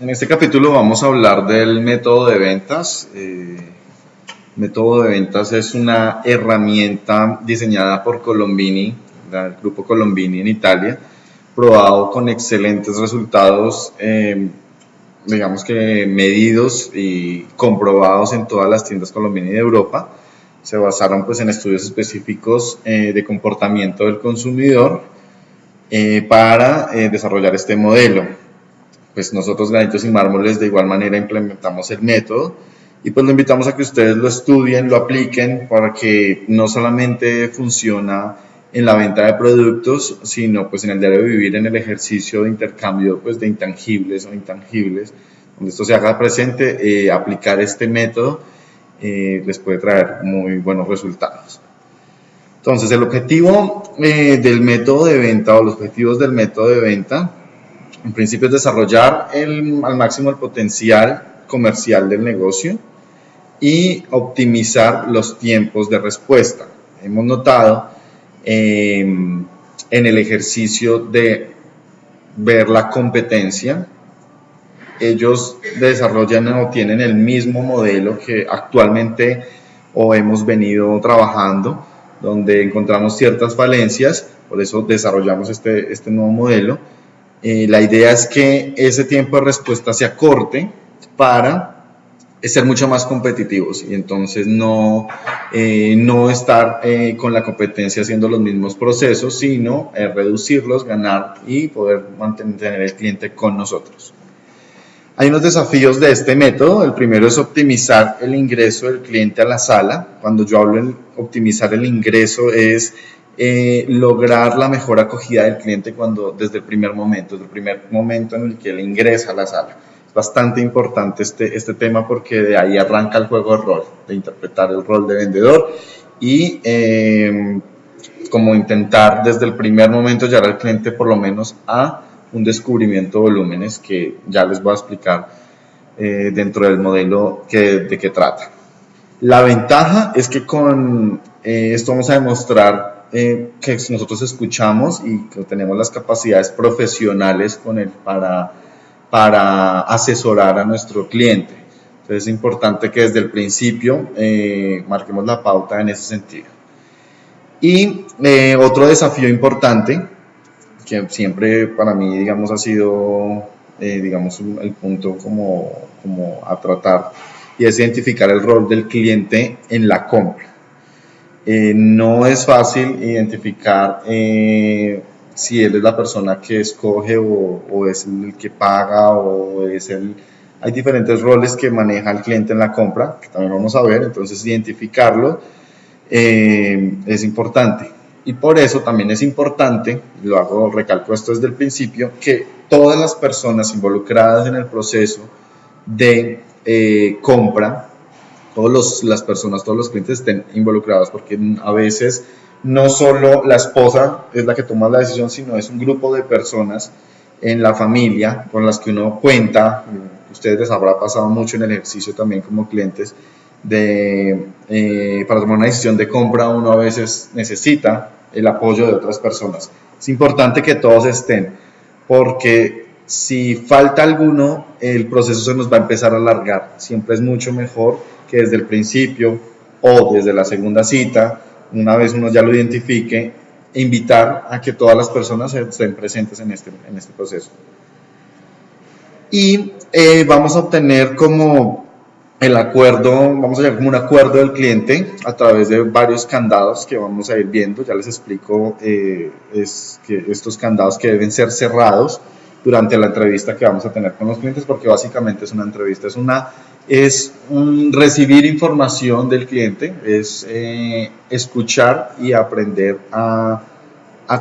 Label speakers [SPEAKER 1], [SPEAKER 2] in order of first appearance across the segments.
[SPEAKER 1] En este capítulo vamos a hablar del método de ventas. Método de ventas es una herramienta diseñada por Colombini, el grupo Colombini en Italia, probado con excelentes resultados, digamos que medidos y comprobados en todas las tiendas Colombini de Europa. Se basaron pues en estudios específicos de comportamiento del consumidor para desarrollar este modelo. Pues nosotros, Granitos y Mármoles, de igual manera implementamos el método y pues lo invitamos a que ustedes lo estudien, lo apliquen, para que no solamente funciona en la venta de productos, sino pues en el diario vivir, en el ejercicio de intercambio pues de intangibles o intangibles, donde esto se haga presente. Aplicar este método les puede traer muy buenos resultados. Entonces, el objetivo del método de venta, o los objetivos del método de venta, en principio, es desarrollar al máximo el potencial comercial del negocio y optimizar los tiempos de respuesta. Hemos notado en el ejercicio de ver la competencia, ellos desarrollan o tienen el mismo modelo que actualmente o hemos venido trabajando, donde encontramos ciertas falencias, por eso desarrollamos este nuevo modelo. La idea es que ese tiempo de respuesta se acorte para ser mucho más competitivos y entonces no estar con la competencia haciendo los mismos procesos, sino reducirlos, ganar y poder mantener el cliente con nosotros. Hay unos desafíos de este método. El primero es optimizar el ingreso del cliente a la sala. Cuando yo hablo de optimizar el ingreso, es lograr la mejor acogida del cliente desde el primer momento en el que él ingresa a la sala. Es bastante importante este tema, porque de ahí arranca el juego de rol, de interpretar el rol de vendedor y como intentar desde el primer momento llevar al cliente por lo menos a un descubrimiento de volúmenes, que ya les voy a explicar dentro del modelo de qué trata. La ventaja es que con esto vamos a demostrar que nosotros escuchamos y que tenemos las capacidades profesionales con él para asesorar a nuestro cliente. Entonces es importante que desde el principio marquemos la pauta en ese sentido. Y otro desafío importante, que siempre para mí, digamos, ha sido el punto como a tratar, y es identificar el rol del cliente en la compra. No es fácil identificar si él es la persona que escoge o es el que paga Hay diferentes roles que maneja el cliente en la compra, que también vamos a ver. Entonces identificarlo es importante, y por eso también es importante, recalco esto desde el principio, que todas las personas involucradas en el proceso de compra, todas los clientes estén involucrados, porque a veces no solo la esposa es la que toma la decisión, sino es un grupo de personas en la familia con las que uno cuenta. Ustedes les habrá pasado mucho en el ejercicio también como clientes, para tomar una decisión de compra uno a veces necesita el apoyo de otras personas. Es importante que todos estén, porque si falta alguno, el proceso se nos va a empezar a alargar. Siempre es mucho mejor que desde el principio o desde la segunda cita, una vez uno ya lo identifique, invitar a que todas las personas estén presentes en este proceso. Y vamos a obtener como vamos a llegar como un acuerdo del cliente a través de varios candados que vamos a ir viendo. Ya les explico que estos candados que deben ser cerrados durante la entrevista que vamos a tener con los clientes, porque básicamente es una entrevista, es recibir información del cliente, es escuchar y aprender a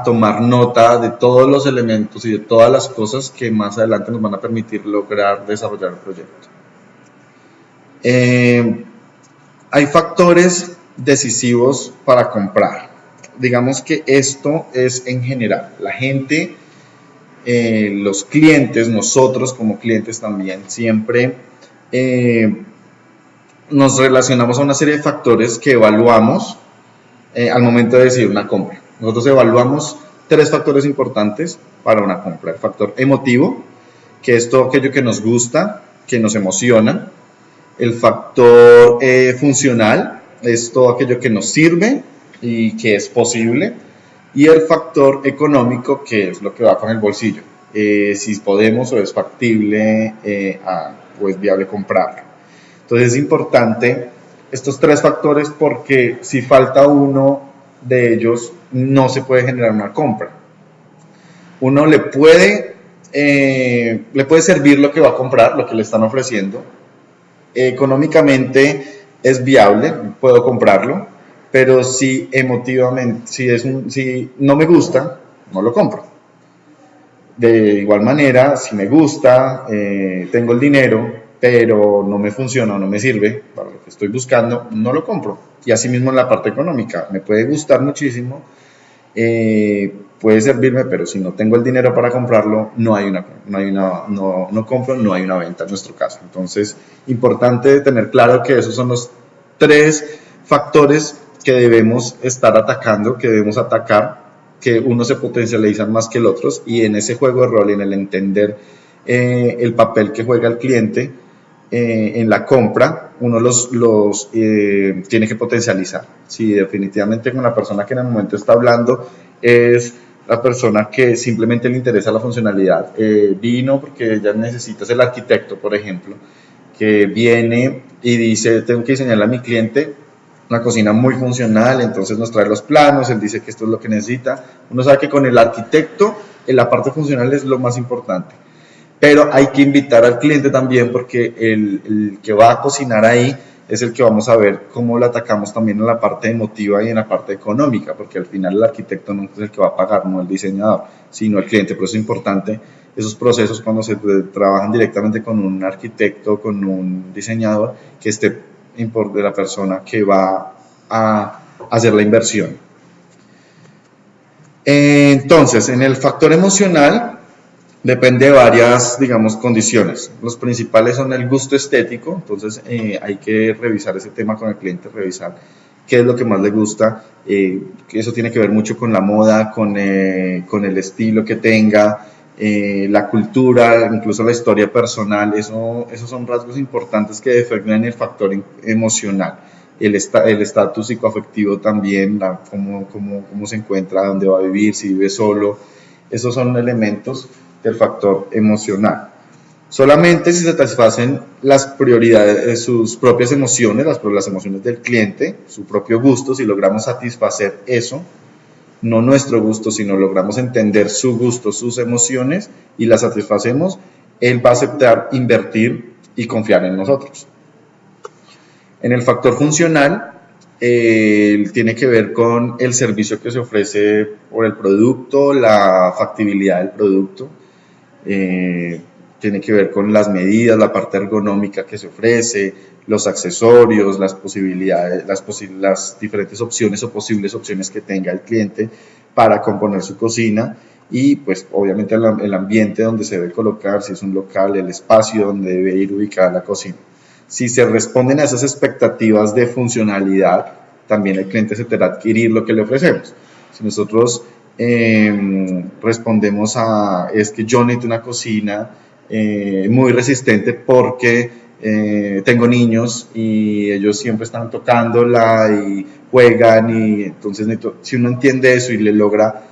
[SPEAKER 1] tomar nota de todos los elementos y de todas las cosas que más adelante nos van a permitir lograr desarrollar el proyecto. Hay factores decisivos para comprar. Digamos que esto es en general. La gente, los clientes, nosotros como clientes también, siempre nos relacionamos a una serie de factores que evaluamos al momento de decidir una compra. Nosotros evaluamos 3 factores importantes para una compra. El factor emotivo, que es todo aquello que nos gusta, que nos emociona. El factor funcional, es todo aquello que nos sirve y que es posible. Y el factor económico, que es lo que va con el bolsillo. Si podemos o es factible o es viable comprarlo. Entonces es importante estos 3 factores porque si falta uno de ellos no se puede generar una compra. Uno le puede servir lo que va a comprar, lo que le están ofreciendo. Económicamente es viable, puedo comprarlo, pero si emotivamente, si no me gusta, no lo compro. De igual manera, si me gusta, tengo el dinero, pero no me funciona o no me sirve para lo que estoy buscando, no lo compro. Y así mismo en la parte económica, me puede gustar muchísimo, puede servirme, pero si no tengo el dinero para comprarlo, no compro, no hay una venta en nuestro caso. Entonces, importante tener claro que esos son los 3 factores que debemos estar atacando, que debemos atacar, que uno se potencializa más que el otro, y en ese juego de rol, en el entender el papel que juega el cliente en la compra, uno los tiene que potencializar. Si definitivamente con la persona que en el momento está hablando es la persona que simplemente le interesa la funcionalidad, vino porque ella necesita, es el arquitecto, por ejemplo, que viene y dice, tengo que diseñarle a mi cliente una cocina muy funcional, entonces nos trae los planos, él dice que esto es lo que necesita. Uno sabe que con el arquitecto en la parte funcional es lo más importante, pero hay que invitar al cliente también porque el que va a cocinar ahí es el que vamos a ver cómo lo atacamos también en la parte emotiva y en la parte económica, porque al final el arquitecto no es el que va a pagar, no el diseñador, sino el cliente. Por eso es importante esos procesos cuando se trabajan directamente con un arquitecto, con un diseñador, que esté de la persona que va a hacer la inversión. Entonces, en el factor emocional depende de varias, digamos, condiciones. Los principales son el gusto estético, entonces hay que revisar ese tema con el cliente, revisar qué es lo que más le gusta, que eso tiene que ver mucho con la moda, con el estilo que tenga, la cultura, incluso la historia personal. Esos son rasgos importantes que definen el factor emocional. El estatus psicoafectivo también, cómo se encuentra, dónde va a vivir, si vive solo. Esos son elementos del factor emocional. Solamente si se satisfacen las prioridades, sus propias emociones, las emociones del cliente, su propio gusto, si logramos satisfacer eso, no nuestro gusto, sino logramos entender su gusto, sus emociones y las satisfacemos, él va a aceptar invertir y confiar en nosotros. En el factor funcional, tiene que ver con el servicio que se ofrece por el producto, la factibilidad del producto, tiene que ver con las medidas, la parte ergonómica que se ofrece, los accesorios, las posibilidades, las diferentes opciones o posibles opciones que tenga el cliente para componer su cocina, y pues obviamente el ambiente donde se debe colocar, si es un local, el espacio donde debe ir ubicada la cocina. Si se responden a esas expectativas de funcionalidad, también el cliente se tendrá que adquirir lo que le ofrecemos. Si nosotros respondemos es que yo necesito una cocina muy resistente porque tengo niños y ellos siempre están tocándola y juegan, y entonces si uno entiende eso y le logra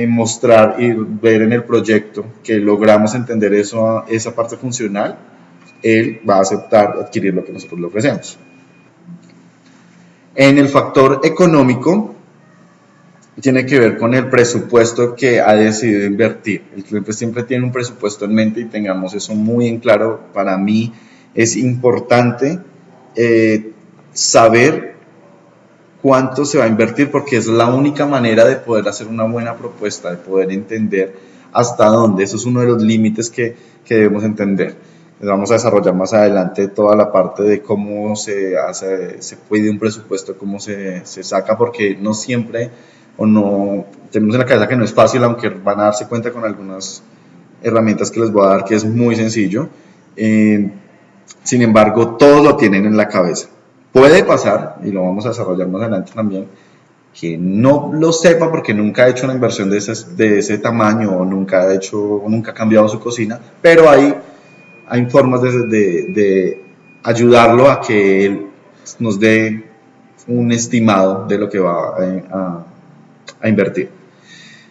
[SPEAKER 1] mostrar y ver en el proyecto que logramos entender esa parte funcional, él va a aceptar adquirir lo que nosotros le ofrecemos. En el factor económico, tiene que ver con el presupuesto que ha decidido invertir. El cliente siempre tiene un presupuesto en mente y tengamos eso muy en claro. Para mí es importante saber cuánto se va a invertir, porque es la única manera de poder hacer una buena propuesta, de poder entender hasta dónde. Eso es uno de los límites que debemos entender. Vamos a desarrollar más adelante toda la parte de cómo se puede un presupuesto, cómo se saca, porque no siempre, o no tenemos en la cabeza que no es fácil, aunque van a darse cuenta con algunas herramientas que les voy a dar que es muy sencillo. Sin embargo, todos lo tienen en la cabeza. Puede pasar, y lo vamos a desarrollar más adelante también, que no lo sepa porque nunca ha hecho una inversión de ese tamaño o nunca ha cambiado su cocina, pero hay formas de ayudarlo a que él nos dé un estimado de lo que va a invertir.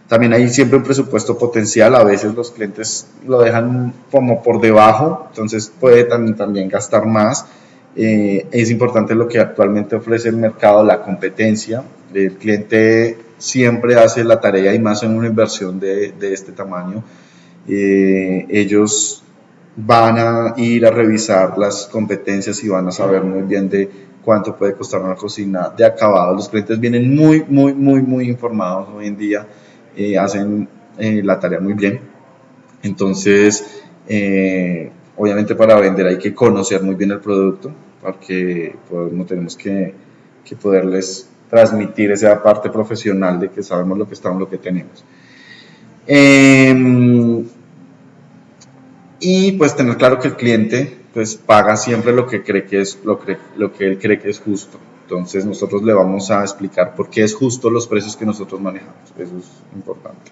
[SPEAKER 1] También hay siempre un presupuesto potencial, a veces los clientes lo dejan como por debajo, entonces puede también gastar más. Es importante lo que actualmente ofrece el mercado, la competencia. El cliente siempre hace la tarea y más en una inversión de este tamaño. Ellos van a ir a revisar las competencias y van a saber muy bien de cuánto puede costar una cocina de acabado. Los clientes vienen muy informados hoy en día, hacen la tarea muy bien. Entonces, obviamente para vender hay que conocer muy bien el producto, porque pues, no tenemos que poderles transmitir esa parte profesional de que sabemos lo que estamos, lo que tenemos. Y pues tener claro que el cliente pues paga siempre lo que cree que es lo que él cree que es justo. Entonces nosotros le vamos a explicar por qué es justo los precios que nosotros manejamos. Eso es importante.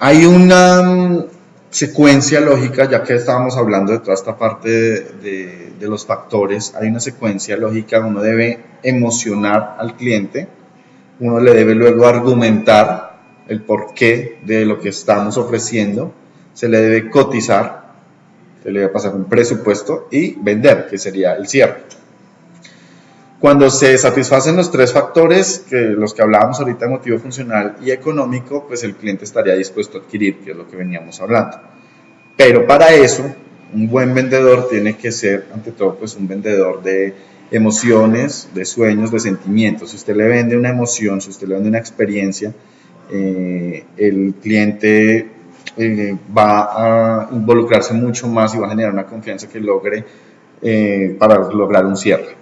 [SPEAKER 1] Hay una secuencia lógica, ya que estábamos hablando de toda esta parte de los factores, hay una secuencia lógica. Uno debe emocionar al cliente, uno le debe luego argumentar el porqué de lo que estamos ofreciendo, se le debe cotizar, se le debe pasar un presupuesto y vender, que sería el cierre. Cuando se satisfacen los tres factores, los que hablábamos ahorita, emotivo, funcional y económico, pues el cliente estaría dispuesto a adquirir, que es lo que veníamos hablando. Pero para eso, un buen vendedor tiene que ser, ante todo, pues un vendedor de emociones, de sueños, de sentimientos. Si usted le vende una emoción, si usted le vende una experiencia, el cliente va a involucrarse mucho más y va a generar una confianza que logre para lograr un cierre.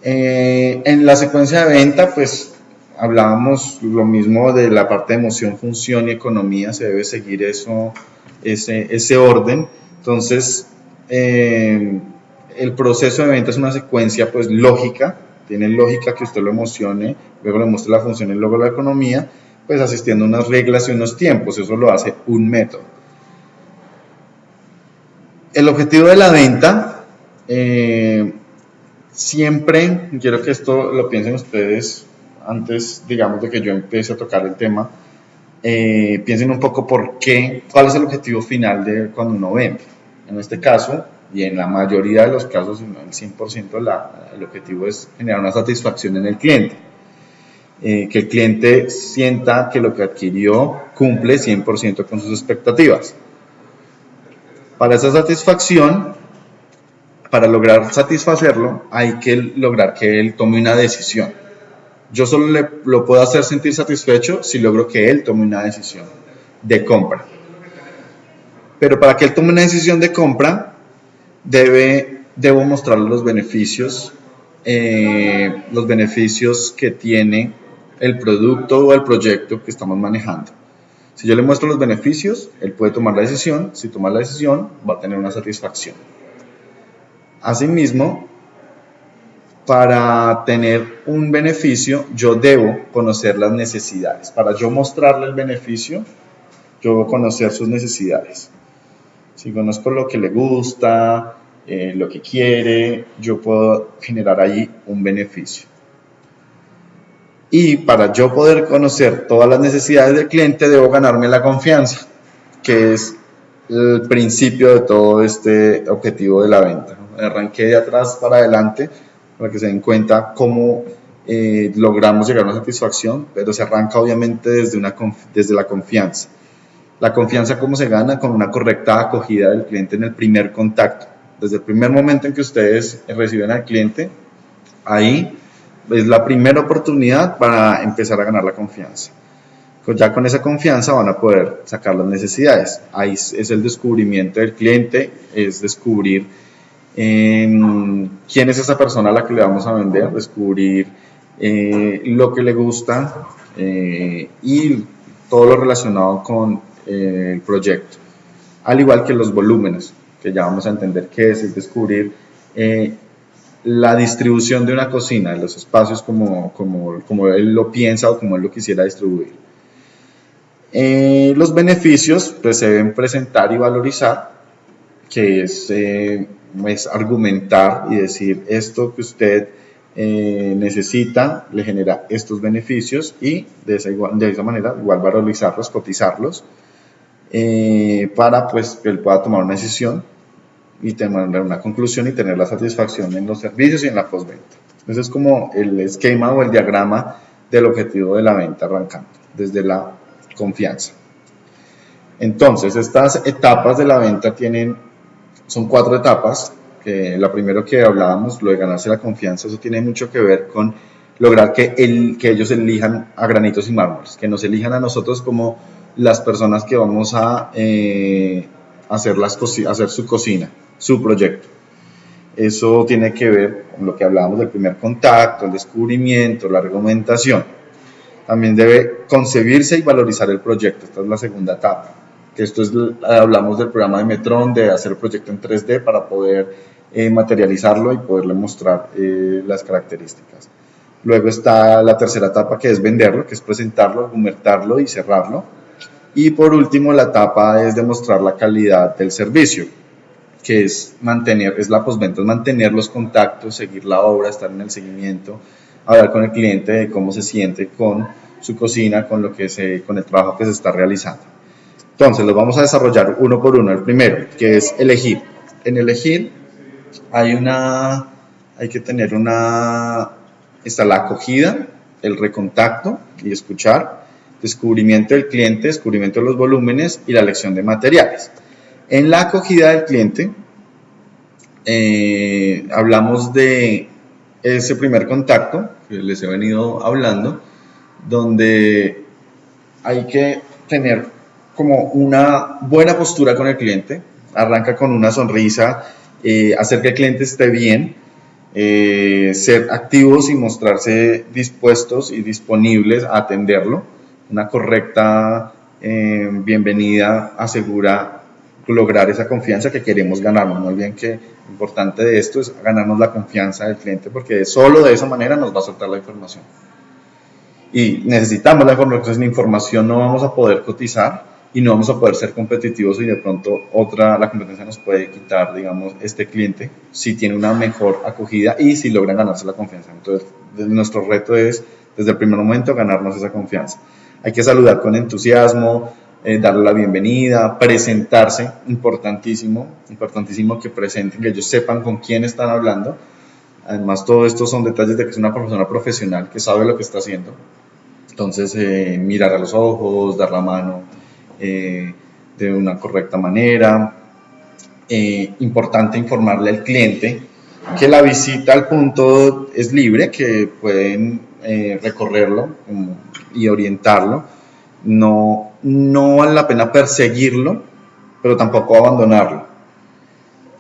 [SPEAKER 1] En la secuencia de venta, pues hablábamos lo mismo de la parte de emoción, función y economía. Se debe seguir ese orden. Entonces, el proceso de venta es una secuencia pues lógica. Tiene lógica que usted lo emocione, luego le muestre la función y luego la economía, pues asistiendo a unas reglas y unos tiempos. Eso lo hace un método. El objetivo de la venta, siempre, quiero que esto lo piensen ustedes antes, digamos, de que yo empiece a tocar el tema, piensen un poco cuál es el objetivo final de cuando uno vende. En este caso, y en la mayoría de los casos, en el 100%, el objetivo es generar una satisfacción en el cliente. Que el cliente sienta que lo que adquirió cumple 100% con sus expectativas. Para esa satisfacción, para lograr satisfacerlo, hay que lograr que él tome una decisión. Yo solo lo puedo hacer sentir satisfecho si logro que él tome una decisión de compra. Pero para que él tome una decisión de compra, debo mostrarle los beneficios que tiene el producto o el proyecto que estamos manejando. Si yo le muestro los beneficios, él puede tomar la decisión. Si toma la decisión, va a tener una satisfacción. Asimismo, para tener un beneficio, yo debo conocer las necesidades. Para yo mostrarle el beneficio, yo debo conocer sus necesidades. Si conozco lo que le gusta, lo que quiere, yo puedo generar ahí un beneficio. Y para yo poder conocer todas las necesidades del cliente, debo ganarme la confianza, que es el principio de todo este objetivo de la venta. Arranqué de atrás para adelante para que se den cuenta cómo logramos llegar a una satisfacción, pero se arranca obviamente desde la confianza. La confianza, ¿cómo se gana? Con una correcta acogida del cliente en el primer contacto. Desde el primer momento en que ustedes reciben al cliente, ahí es la primera oportunidad para empezar a ganar la confianza. Ya con esa confianza van a poder sacar las necesidades. Ahí es el descubrimiento del cliente, es descubrir quién es esa persona a la que le vamos a vender, descubrir lo que le gusta y todo lo relacionado con el proyecto. Al igual que los volúmenes, que ya vamos a entender qué es descubrir la distribución de una cocina, de los espacios como él lo piensa o como él lo quisiera distribuir. Los beneficios pues, se deben presentar y valorizar, que es argumentar y decir esto que usted necesita le genera estos beneficios y de esa manera igual valorizarlos, cotizarlos para pues, que él pueda tomar una decisión y tener una conclusión y tener la satisfacción en los servicios y en la postventa. Ese es como el esquema o el diagrama del objetivo de la venta arrancando, desde la confianza. Entonces, estas etapas de la venta son 4 etapas. La primera que hablábamos, lo de ganarse la confianza, eso tiene mucho que ver con lograr que ellos elijan a Granitos y Mármoles, que nos elijan a nosotros como las personas que vamos a hacer su cocina, su proyecto. Eso tiene que ver con lo que hablábamos del primer contacto, el descubrimiento, la argumentación. También debe concebirse y valorizar el proyecto. Esta es la segunda etapa. Hablamos del programa de Metron, de hacer el proyecto en 3D para poder materializarlo y poderle mostrar las características. Luego está la tercera etapa, que es venderlo, que es presentarlo, argumentarlo y cerrarlo. Y por último, la etapa es demostrar la calidad del servicio, que es la postventa, es mantener los contactos, seguir la obra, estar en el seguimiento, hablar con el cliente de cómo se siente con su cocina, con el trabajo que se está realizando. Entonces, los vamos a desarrollar uno por uno. El primero, que es elegir. En elegir está la acogida, el recontacto y escuchar, descubrimiento del cliente, descubrimiento de los volúmenes y la elección de materiales. En la acogida del cliente, hablamos de ese primer contacto que les he venido hablando, donde hay que tener como una buena postura con el cliente, arranca con una sonrisa, hacer que el cliente esté bien, ser activos y mostrarse dispuestos y disponibles a atenderlo. Una correcta bienvenida asegura lograr esa confianza que queremos ganarnos. No olviden que lo importante de esto es ganarnos la confianza del cliente, porque solo de esa manera nos va a soltar la información. Y necesitamos la información, no vamos a poder cotizar y no vamos a poder ser competitivos y de pronto la competencia nos puede quitar, digamos, este cliente si tiene una mejor acogida y si logra ganarse la confianza. Entonces, nuestro reto es, desde el primer momento, ganarnos esa confianza. Hay que saludar con entusiasmo, darle la bienvenida, presentarse, importantísimo que presenten, que ellos sepan con quién están hablando. Además, todo esto son detalles de que es una persona profesional que sabe lo que está haciendo. Entonces, mirar a los ojos, dar la mano de una correcta manera. Importante informarle al cliente que la visita al punto es libre, que pueden recorrerlo y orientarlo. No vale la pena perseguirlo, pero tampoco abandonarlo.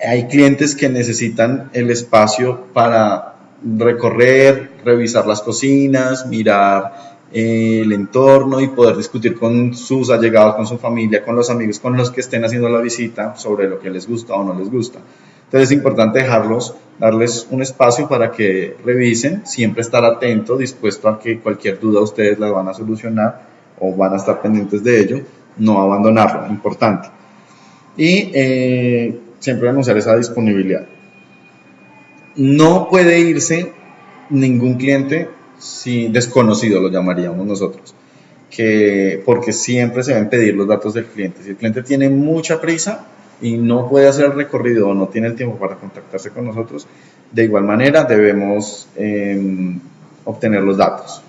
[SPEAKER 1] Hay clientes que necesitan el espacio para recorrer, revisar las cocinas, mirar el entorno y poder discutir con sus allegados, con su familia, con los amigos, con los que estén haciendo la visita sobre lo que les gusta o no les gusta. Entonces es importante darles un espacio para que revisen, siempre estar atento, dispuesto a que cualquier duda ustedes la van a solucionar o van a estar pendientes de ello, no abandonarlo, importante. Y siempre denunciar esa disponibilidad. No puede irse ningún cliente desconocido, lo llamaríamos nosotros, porque siempre se deben pedir los datos del cliente. Si el cliente tiene mucha prisa y no puede hacer el recorrido o no tiene el tiempo para contactarse con nosotros, de igual manera debemos obtener los datos.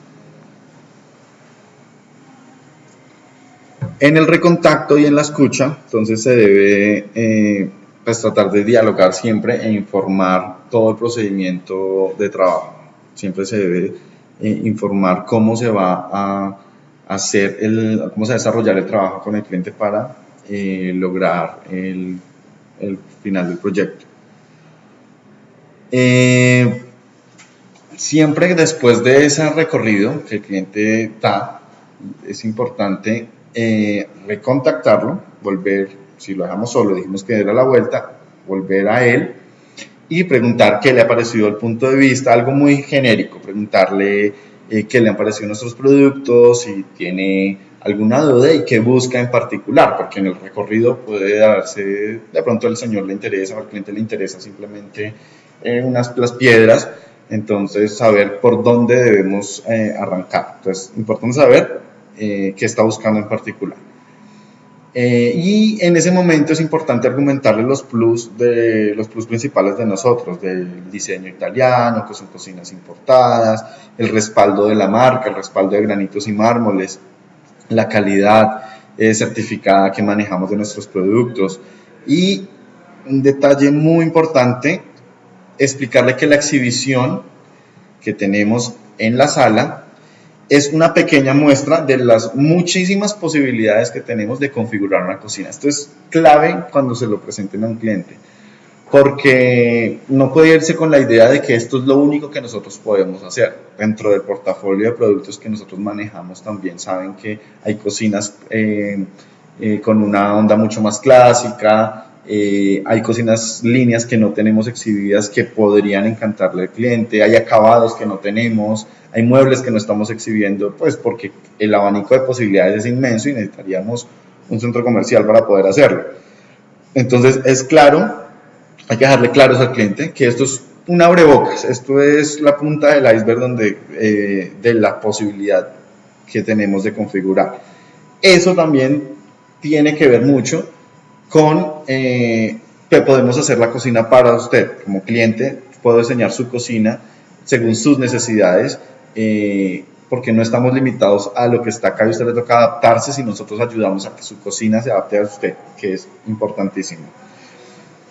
[SPEAKER 1] En el recontacto y en la escucha, entonces se debe tratar de dialogar siempre e informar todo el procedimiento de trabajo. Siempre se debe informar cómo se va a hacer cómo se va a desarrollar el trabajo con el cliente para lograr el final del proyecto. Siempre después de ese recorrido que el cliente da, es importante recontactarlo, volver, si lo dejamos solo, dijimos que era la vuelta, volver a él y preguntar qué le ha parecido el punto de vista, algo muy genérico, preguntarle qué le han parecido nuestros productos, si tiene alguna duda y qué busca en particular, porque en el recorrido puede darse, de pronto al señor le interesa o al cliente le interesa simplemente las piedras, entonces saber por dónde debemos arrancar. Entonces, importante saber qué está buscando en particular. Y en ese momento es importante argumentarle los plus principales de nosotros, del diseño italiano, que son cocinas importadas, el respaldo de la marca, el respaldo de granitos y mármoles, la calidad certificada que manejamos de nuestros productos. Y un detalle muy importante, explicarle que la exhibición que tenemos en la sala es una pequeña muestra de las muchísimas posibilidades que tenemos de configurar una cocina. Esto es clave cuando se lo presenten a un cliente, porque no puede irse con la idea de que esto es lo único que nosotros podemos hacer. Dentro del portafolio de productos que nosotros manejamos también saben que hay cocinas con una onda mucho más clásica, hay cocinas, líneas que no tenemos exhibidas que podrían encantarle al cliente, hay acabados que no tenemos, hay muebles que no estamos exhibiendo, pues porque el abanico de posibilidades es inmenso y necesitaríamos un centro comercial para poder hacerlo. Entonces es claro, hay que dejarle claros al cliente que esto es un abrebocas, esto es la punta del iceberg de la posibilidad que tenemos de configurar. Eso también tiene que ver mucho con que podemos hacer la cocina para usted. Como cliente puedo diseñar su cocina según sus necesidades, porque no estamos limitados a lo que está acá y a usted le toca adaptarse si nosotros ayudamos a que su cocina se adapte a usted, que es importantísimo.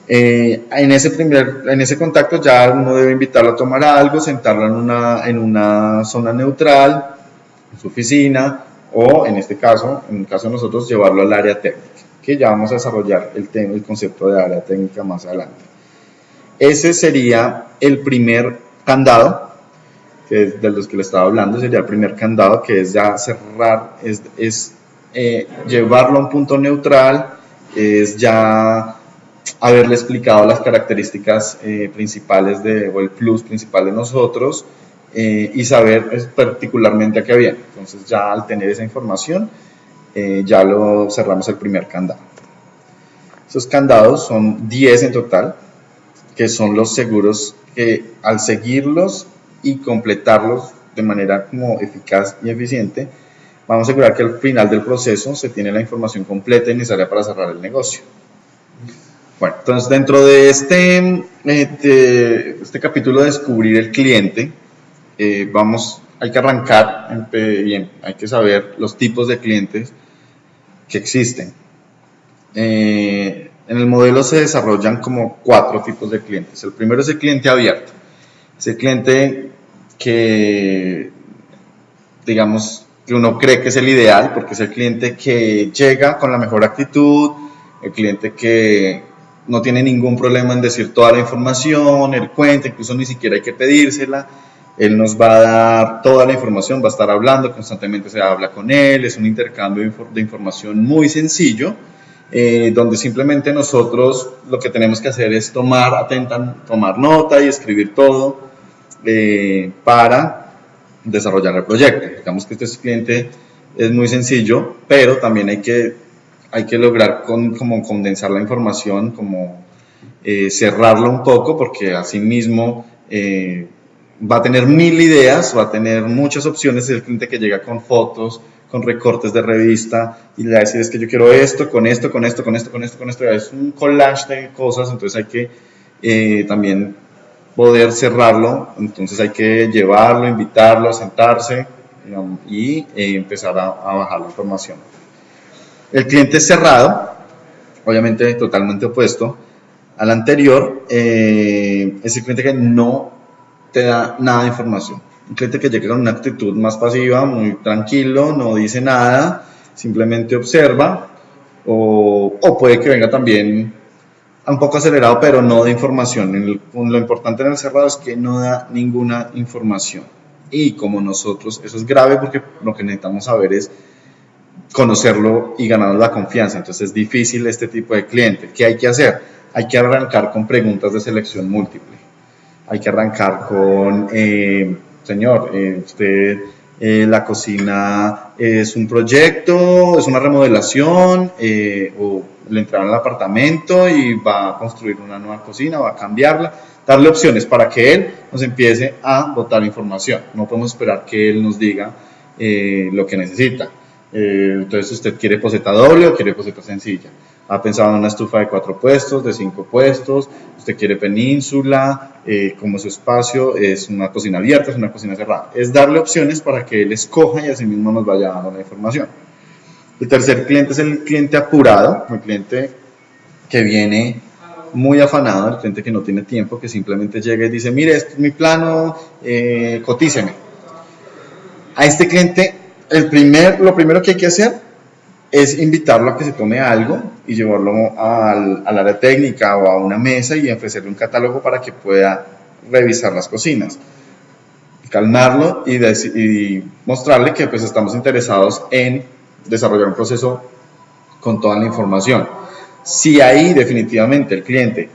[SPEAKER 1] En ese contacto ya uno debe invitarlo a tomar algo, sentarlo en una zona neutral, en su oficina, o en este caso, en el caso de nosotros, llevarlo al área técnica, que ya vamos a desarrollar el concepto de área técnica más adelante. Ese sería el primer candado, que es de los que le estaba hablando, sería el primer candado, que es ya cerrar, llevarlo a un punto neutral, es ya haberle explicado las características principales o el plus principal de nosotros, y saber particularmente a qué viene. Entonces ya al tener esa información, ya lo cerramos el primer candado. Esos candados son 10 en total, que son los seguros que al seguirlos y completarlos de manera como eficaz y eficiente, vamos a asegurar que al final del proceso se tiene la información completa y necesaria para cerrar el negocio. Bueno, entonces dentro de este capítulo de descubrir el cliente, hay que arrancar bien, hay que saber los tipos de clientes que existen. En el modelo se desarrollan como 4 tipos de clientes. El primero es el cliente abierto, es el cliente que, digamos, que uno cree que es el ideal, porque es el cliente que llega con la mejor actitud, el cliente que no tiene ningún problema en decir toda la información, él cuenta, incluso ni siquiera hay que pedírsela, él nos va a dar toda la información, va a estar hablando, constantemente se habla con él, es un intercambio de información muy sencillo, donde simplemente nosotros lo que tenemos que hacer es tomar nota y escribir todo para desarrollar el proyecto. Digamos que este cliente es muy sencillo, pero también hay que lograr como condensar la información, como cerrarlo un poco, porque así mismo va a tener 1000 ideas, va a tener muchas opciones. Es el cliente que llega con fotos, con recortes de revista y le va a decir es que yo quiero esto, con esto, con esto, con esto, con esto, con esto. Es un collage de cosas, entonces hay que también poder cerrarlo. Entonces hay que llevarlo, invitarlo a sentarse y empezar a bajar la información. El cliente cerrado, obviamente totalmente opuesto al anterior, es el cliente que no te da nada de información. Un cliente que llega con una actitud más pasiva, muy tranquilo, no dice nada, simplemente observa, o puede que venga también un poco acelerado, pero no de información. Lo importante en el cerrado es que no da ninguna información. Y como nosotros, eso es grave porque lo que necesitamos saber es conocerlo y ganarnos la confianza. Entonces es difícil este tipo de cliente. ¿Qué hay que hacer? hay que arrancar con preguntas de selección múltiple. Hay que arrancar con, señor, usted, la cocina es un proyecto, es una remodelación, o le entraron al apartamento y va a construir una nueva cocina, va a cambiarla. Darle opciones para que él nos empiece a botar información. No podemos esperar que él nos diga lo que necesita. Entonces, ¿usted quiere poceta doble o quiere poceta sencilla? ¿Ha pensado en una estufa de 4 puestos, de 5 puestos? ¿Usted quiere península? Como su espacio es una cocina abierta, es una cocina cerrada. Es darle opciones para que él escoja y así mismo nos vaya dando la información. El tercer cliente es el cliente apurado, el cliente que viene muy afanado, el cliente que no tiene tiempo, que simplemente llega y dice, mire, este es mi plano, cotíceme. A este cliente, lo primero que hay que hacer es invitarlo a que se tome algo y llevarlo al área técnica o a una mesa y ofrecerle un catálogo para que pueda revisar las cocinas. Calmarlo y mostrarle que pues estamos interesados en desarrollar un proceso con toda la información. Si ahí definitivamente el cliente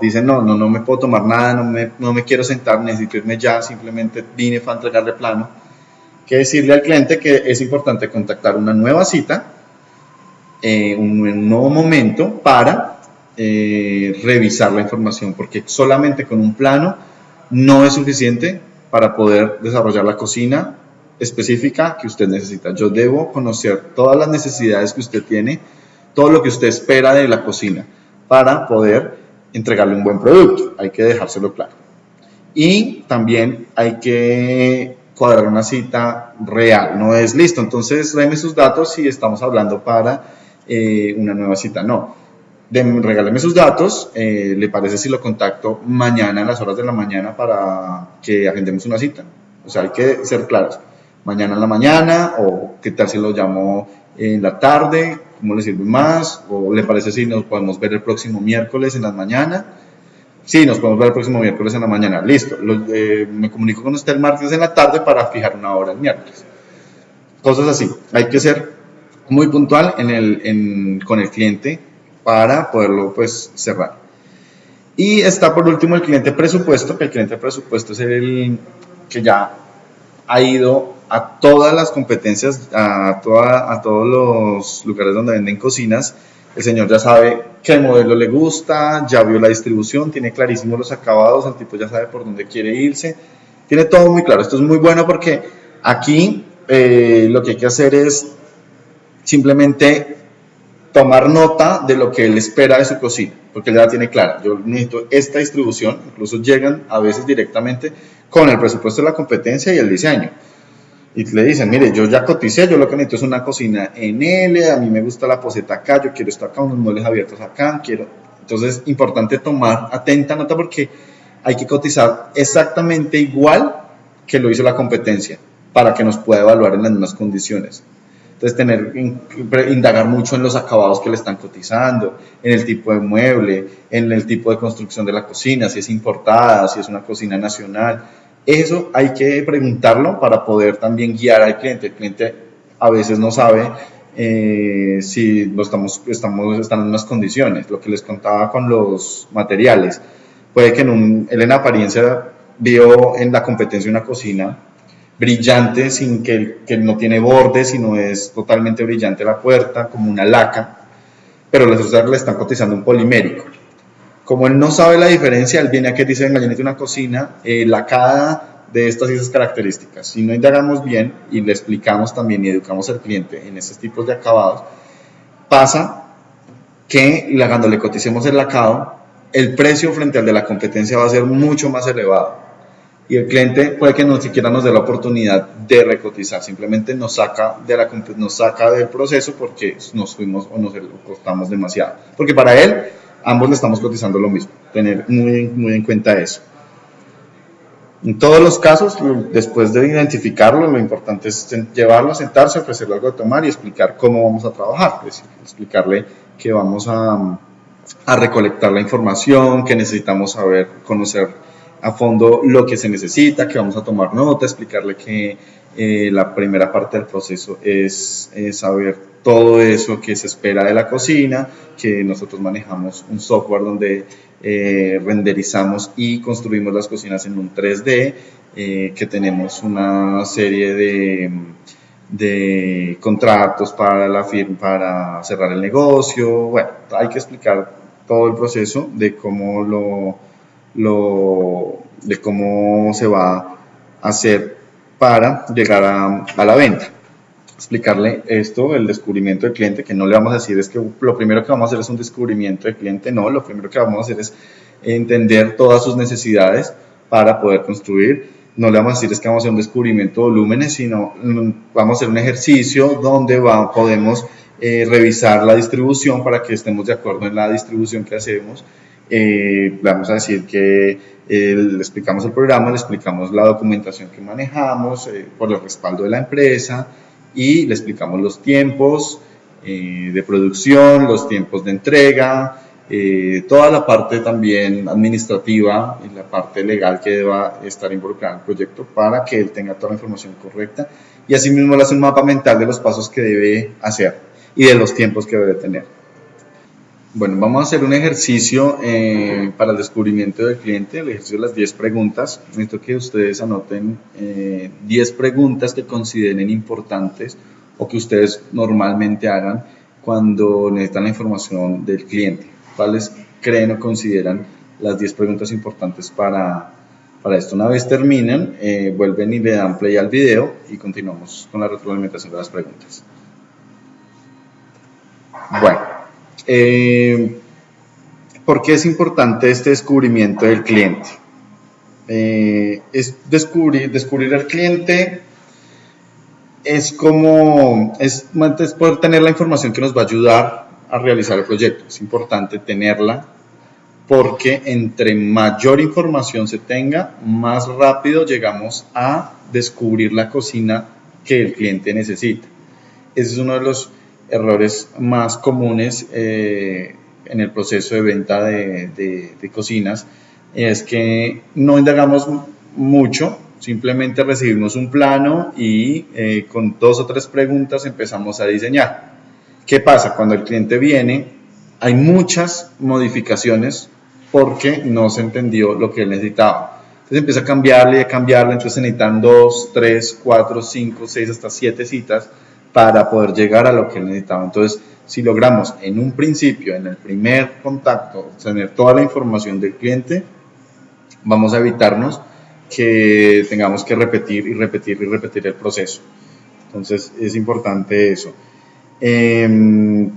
[SPEAKER 1] dice no me puedo tomar nada, no me quiero sentar, necesito irme ya, simplemente vine para entregarle plano, que decirle al cliente que es importante contactar una nueva cita, un nuevo momento para revisar la información, porque solamente con un plano no es suficiente para poder desarrollar la cocina específica que usted necesita. Yo debo conocer todas las necesidades que usted tiene, todo lo que usted espera de la cocina para poder entregarle un buen producto. Hay que dejárselo claro. Y también hay que cuadrar una cita real. No es listo, entonces tráeme sus datos si estamos hablando para una nueva cita. No. Regáleme sus datos. ¿Le parece si lo contacto mañana a las horas de la mañana para que agendemos una cita? O sea, hay que ser claros. Mañana en la mañana, o qué tal si lo llamo en la tarde, ¿cómo le sirve más? ¿O le parece si nos podemos ver el próximo miércoles en la mañana? Sí, nos podemos ver el próximo miércoles en la mañana. Listo. Me comunico con usted el martes en la tarde para fijar una hora el miércoles. Cosas así. Hay que ser muy puntual con el cliente para poderlo pues cerrar. Y está por último el cliente presupuesto, que el cliente presupuesto es el que ya ha ido a todas las competencias, a todos los lugares donde venden cocinas. El señor ya sabe qué modelo le gusta, ya vio la distribución, tiene clarísimos los acabados, el tipo ya sabe por dónde quiere irse, tiene todo muy claro. Esto es muy bueno porque aquí lo que hay que hacer es simplemente tomar nota de lo que él espera de su cocina, porque él ya la tiene clara. Yo necesito esta distribución, incluso llegan a veces directamente con el presupuesto de la competencia y el diseño. Y le dicen, mire, yo ya coticé, yo lo que necesito es una cocina en L, a mí me gusta la poceta acá, yo quiero esto acá, unos muebles abiertos acá, quiero. Entonces, importante tomar atenta nota porque hay que cotizar exactamente igual que lo hizo la competencia para que nos pueda evaluar en las mismas condiciones. Entonces, indagar mucho en los acabados que le están cotizando, en el tipo de mueble, en el tipo de construcción de la cocina, si es importada, si es una cocina nacional. Eso hay que preguntarlo para poder también guiar al cliente. El cliente a veces no sabe si están en unas condiciones. Lo que les contaba con los materiales. Puede que él en apariencia vio en la competencia una cocina brillante, sin que no tiene bordes, sino es totalmente brillante la puerta, como una laca, pero los usuarios le están cotizando un polimérico. Como él no sabe la diferencia, él viene aquí y dice, venga, yo necesito una cocina lacada de estas y esas características. Si no indagamos bien y le explicamos también y educamos al cliente en estos tipos de acabados, pasa que cuando le coticemos el lacado, el precio frente al de la competencia va a ser mucho más elevado. Y el cliente puede que no siquiera nos dé la oportunidad de recotizar, simplemente nos saca del proceso porque nos fuimos o nos costamos demasiado. Porque para él, ambos le estamos cotizando lo mismo, tener muy en cuenta eso. En todos los casos, después de identificarlo, lo importante es llevarlo, sentarse, ofrecerle algo de tomar y explicar cómo vamos a trabajar. Es decir, explicarle que vamos a recolectar la información, que necesitamos conocer a fondo lo que se necesita, que vamos a tomar nota, explicarle que la primera parte del proceso es saber todo eso que se espera de la cocina, que nosotros manejamos un software donde renderizamos y construimos las cocinas en un 3D, que tenemos una serie de contratos para la firma, para cerrar el negocio. Bueno, hay que explicar todo el proceso de cómo de cómo se va a hacer para llegar a la venta. Explicarle esto, el descubrimiento del cliente, que no le vamos a decir es que lo primero que vamos a hacer es un descubrimiento del cliente, no, lo primero que vamos a hacer es entender todas sus necesidades para poder construir. No le vamos a decir es que vamos a hacer un descubrimiento de volúmenes, sino vamos a hacer un ejercicio donde podemos revisar la distribución para que estemos de acuerdo en la distribución que hacemos. Vamos a decir que le explicamos el programa, le explicamos la documentación que manejamos por el respaldo de la empresa, y le explicamos los tiempos de producción, los tiempos de entrega, toda la parte también administrativa y la parte legal que deba estar involucrada en el proyecto para que él tenga toda la información correcta, y asimismo le hace un mapa mental de los pasos que debe hacer y de los tiempos que debe tener. Bueno, vamos a hacer un ejercicio para el descubrimiento del cliente, el ejercicio de las 10 preguntas. Necesito que ustedes anoten 10 preguntas que consideren importantes o que ustedes normalmente hagan cuando necesitan la información del cliente. ¿Cuáles creen o consideran las 10 preguntas importantes para esto? Una vez terminan, vuelven y le dan play al video y continuamos con la retroalimentación de las preguntas. Bueno. ¿Por qué es importante este descubrimiento del cliente? Es descubrir al cliente es poder tener la información que nos va a ayudar a realizar el proyecto. Es importante tenerla porque entre mayor información se tenga, más rápido llegamos a descubrir la cocina que el cliente necesita. Ese es uno de los errores más comunes en el proceso de venta de cocinas, es que no indagamos mucho, simplemente recibimos un plano y con 2 o 3 preguntas empezamos a diseñar. ¿Qué pasa? Cuando el cliente viene, hay muchas modificaciones porque no se entendió lo que él necesitaba. Entonces empieza a cambiarle, entonces se necesitan 2, 3, 4, 5, 6, hasta 7 citas para poder llegar a lo que él necesitaba. Entonces, si logramos en un principio, en el primer contacto, tener toda la información del cliente, vamos a evitarnos que tengamos que repetir el proceso. Entonces, es importante eso. En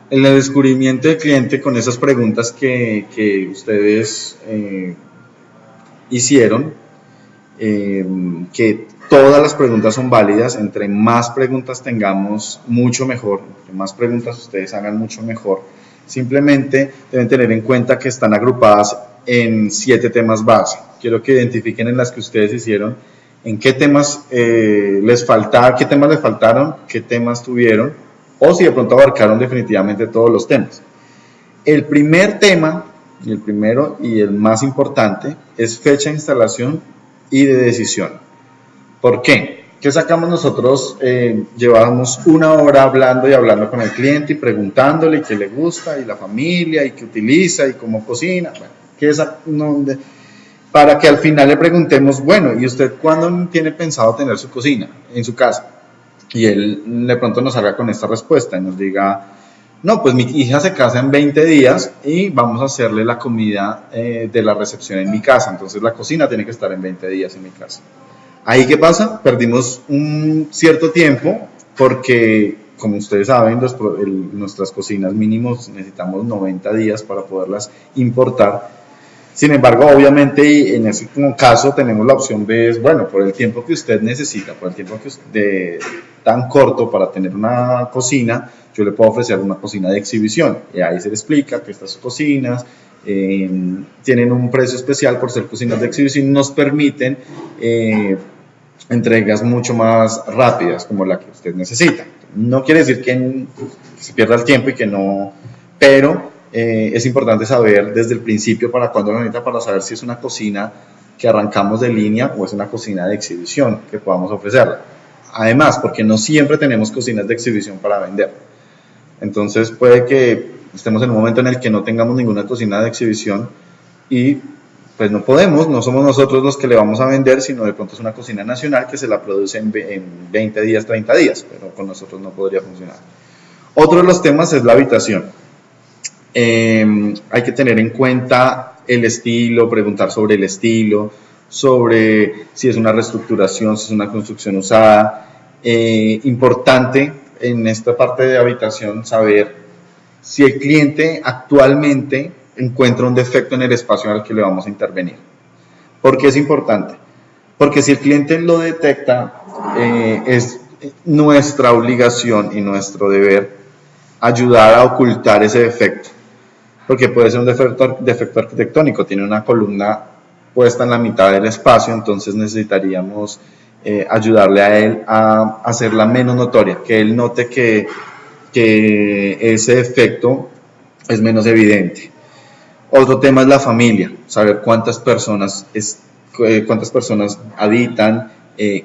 [SPEAKER 1] el descubrimiento del cliente, con esas preguntas que ustedes hicieron, que todas las preguntas son válidas, entre más preguntas tengamos, mucho mejor, entre más preguntas ustedes hagan, mucho mejor. Simplemente deben tener en cuenta que están agrupadas en 7 temas base. Quiero que identifiquen en las que ustedes hicieron, en qué temas les faltaron, qué temas tuvieron, o si de pronto abarcaron definitivamente todos los temas. El primer tema, el primero y el más importante, es fecha de instalación y de decisión. ¿Por qué? ¿Qué sacamos nosotros? Llevamos 1 hora hablando con el cliente y preguntándole qué le gusta y la familia y qué utiliza y cómo cocina. Bueno, para que al final le preguntemos, bueno, ¿y usted cuándo tiene pensado tener su cocina en su casa? Y él de pronto nos salga con esta respuesta y nos diga, no, pues mi hija se casa en 20 días y vamos a hacerle la comida de la recepción en mi casa. Entonces la cocina tiene que estar en 20 días en mi casa. ¿Ahí qué pasa? Perdimos un cierto tiempo porque, como ustedes saben, nuestras cocinas mínimos necesitamos 90 días para poderlas importar. Sin embargo, obviamente, en ese caso tenemos la opción de, bueno, por el tiempo que usted necesita, por el tiempo tan corto para tener una cocina, yo le puedo ofrecer una cocina de exhibición. Y ahí se le explica que estas cocinas tienen un precio especial por ser cocinas de exhibición y nos permiten entregas mucho más rápidas como la que usted necesita. No quiere decir que se pierda el tiempo y que no, pero es importante saber desde el principio para cuándo lo necesita, para saber si es una cocina que arrancamos de línea o es una cocina de exhibición que podamos ofrecerla. además, porque no siempre tenemos cocinas de exhibición para vender. Entonces puede que estemos en un momento en el que no tengamos ninguna cocina de exhibición y pues no podemos, no somos nosotros los que le vamos a vender, sino de pronto es una cocina nacional que se la produce en 20 días, 30 días, pero con nosotros no podría funcionar. Otro de los temas es la habitación. Hay que tener en cuenta el estilo, preguntar sobre el estilo, sobre si es una reestructuración, si es una construcción usada. Importante en esta parte de habitación saber si el cliente actualmente encuentra un defecto en el espacio al que le vamos a intervenir. ¿Por qué es importante? Porque si el cliente lo detecta, es nuestra obligación y nuestro deber ayudar a ocultar ese defecto. Porque puede ser un defecto arquitectónico, tiene una columna puesta en la mitad del espacio, entonces necesitaríamos ayudarle a él a hacerla menos notoria, que él note que ese defecto es menos evidente. Otro tema es la familia, saber cuántas personas habitan,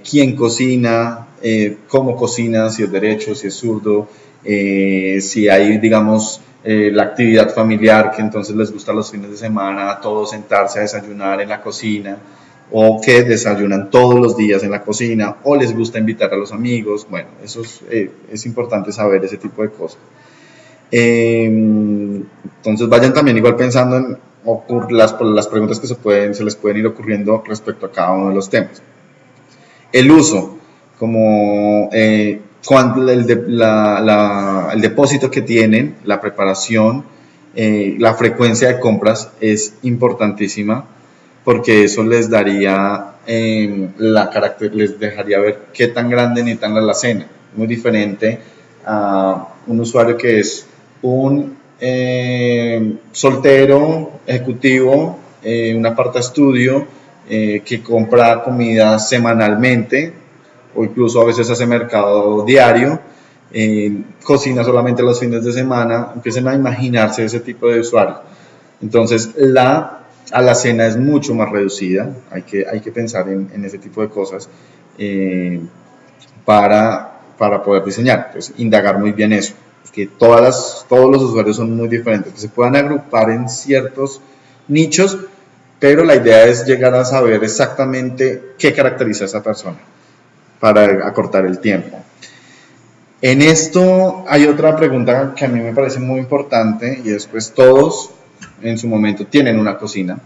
[SPEAKER 1] quién cocina, cómo cocina, si es derecho, si es zurdo, si hay, digamos, la actividad familiar que entonces les gusta los fines de semana a todos sentarse a desayunar en la cocina, o que desayunan todos los días en la cocina, o les gusta invitar a los amigos. Bueno, eso es importante saber ese tipo de cosas. Entonces vayan también igual pensando en las preguntas que se les pueden ir ocurriendo respecto a cada uno de los temas. El uso, como el depósito que tienen, la preparación, la frecuencia de compras es importantísima, porque eso les daría les dejaría ver qué tan grande necesitan la alacena. Muy diferente a un usuario que es un soltero ejecutivo, un aparta estudio, que compra comida semanalmente o incluso a veces hace mercado diario, cocina solamente los fines de semana. Empiecen a imaginarse ese tipo de usuario. Entonces la alacena es mucho más reducida, hay que pensar en ese tipo de cosas para poder diseñar. Pues indagar muy bien eso, que todos los usuarios son muy diferentes, que se puedan agrupar en ciertos nichos, pero la idea es llegar a saber exactamente qué caracteriza a esa persona para acortar el tiempo. En esto hay otra pregunta que a mí me parece muy importante, y es pues todos en su momento tienen una cocina.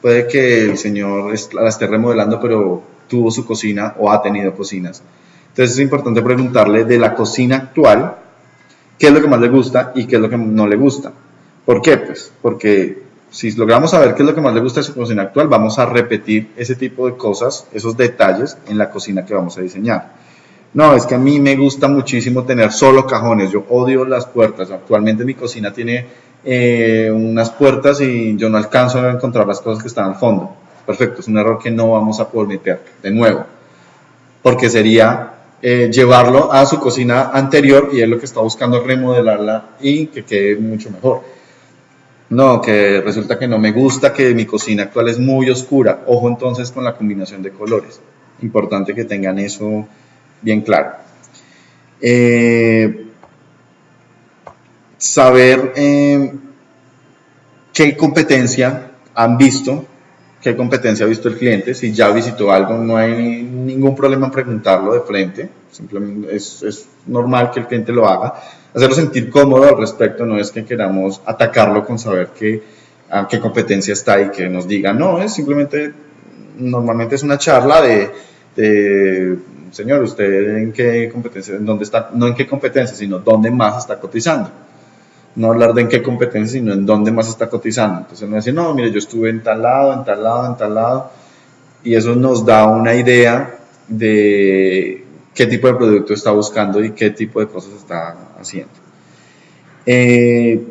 [SPEAKER 1] Puede que el señor la esté remodelando, pero tuvo su cocina o ha tenido cocinas. Entonces es importante preguntarle de la cocina actual qué es lo que más le gusta y qué es lo que no le gusta. ¿Por qué? Pues porque si logramos saber qué es lo que más le gusta de su cocina actual, vamos a repetir ese tipo de cosas, esos detalles en la cocina que vamos a diseñar. No, es que a mí me gusta muchísimo tener solo cajones, yo odio las puertas. Actualmente mi cocina tiene unas puertas y yo no alcanzo a encontrar las cosas que están al fondo. Perfecto, es un error que no vamos a poder meter de nuevo, porque sería llevarlo a su cocina anterior y él lo que está buscando es remodelarla y que quede mucho mejor. No, que resulta que no me gusta, que mi cocina actual es muy oscura. Ojo entonces con la combinación de colores. Importante que tengan eso bien claro. Saber qué competencia han visto, qué competencia ha visto el cliente. Si ya visitó algo, no hay ningún problema en preguntarlo de frente. Simplemente es normal que el cliente lo haga. Hacerlo sentir cómodo al respecto, no es que queramos atacarlo con saber a qué competencia está y que nos diga. No, es simplemente, normalmente es una charla de señor, ¿usted en qué competencia, en dónde está? No en qué competencia, sino dónde más está cotizando. No hablar de en qué competencia, sino en dónde más está cotizando. Entonces no decir, no, mire, yo estuve en tal lado, en tal lado, en tal lado, y eso nos da una idea de qué tipo de producto está buscando y qué tipo de cosas está haciendo.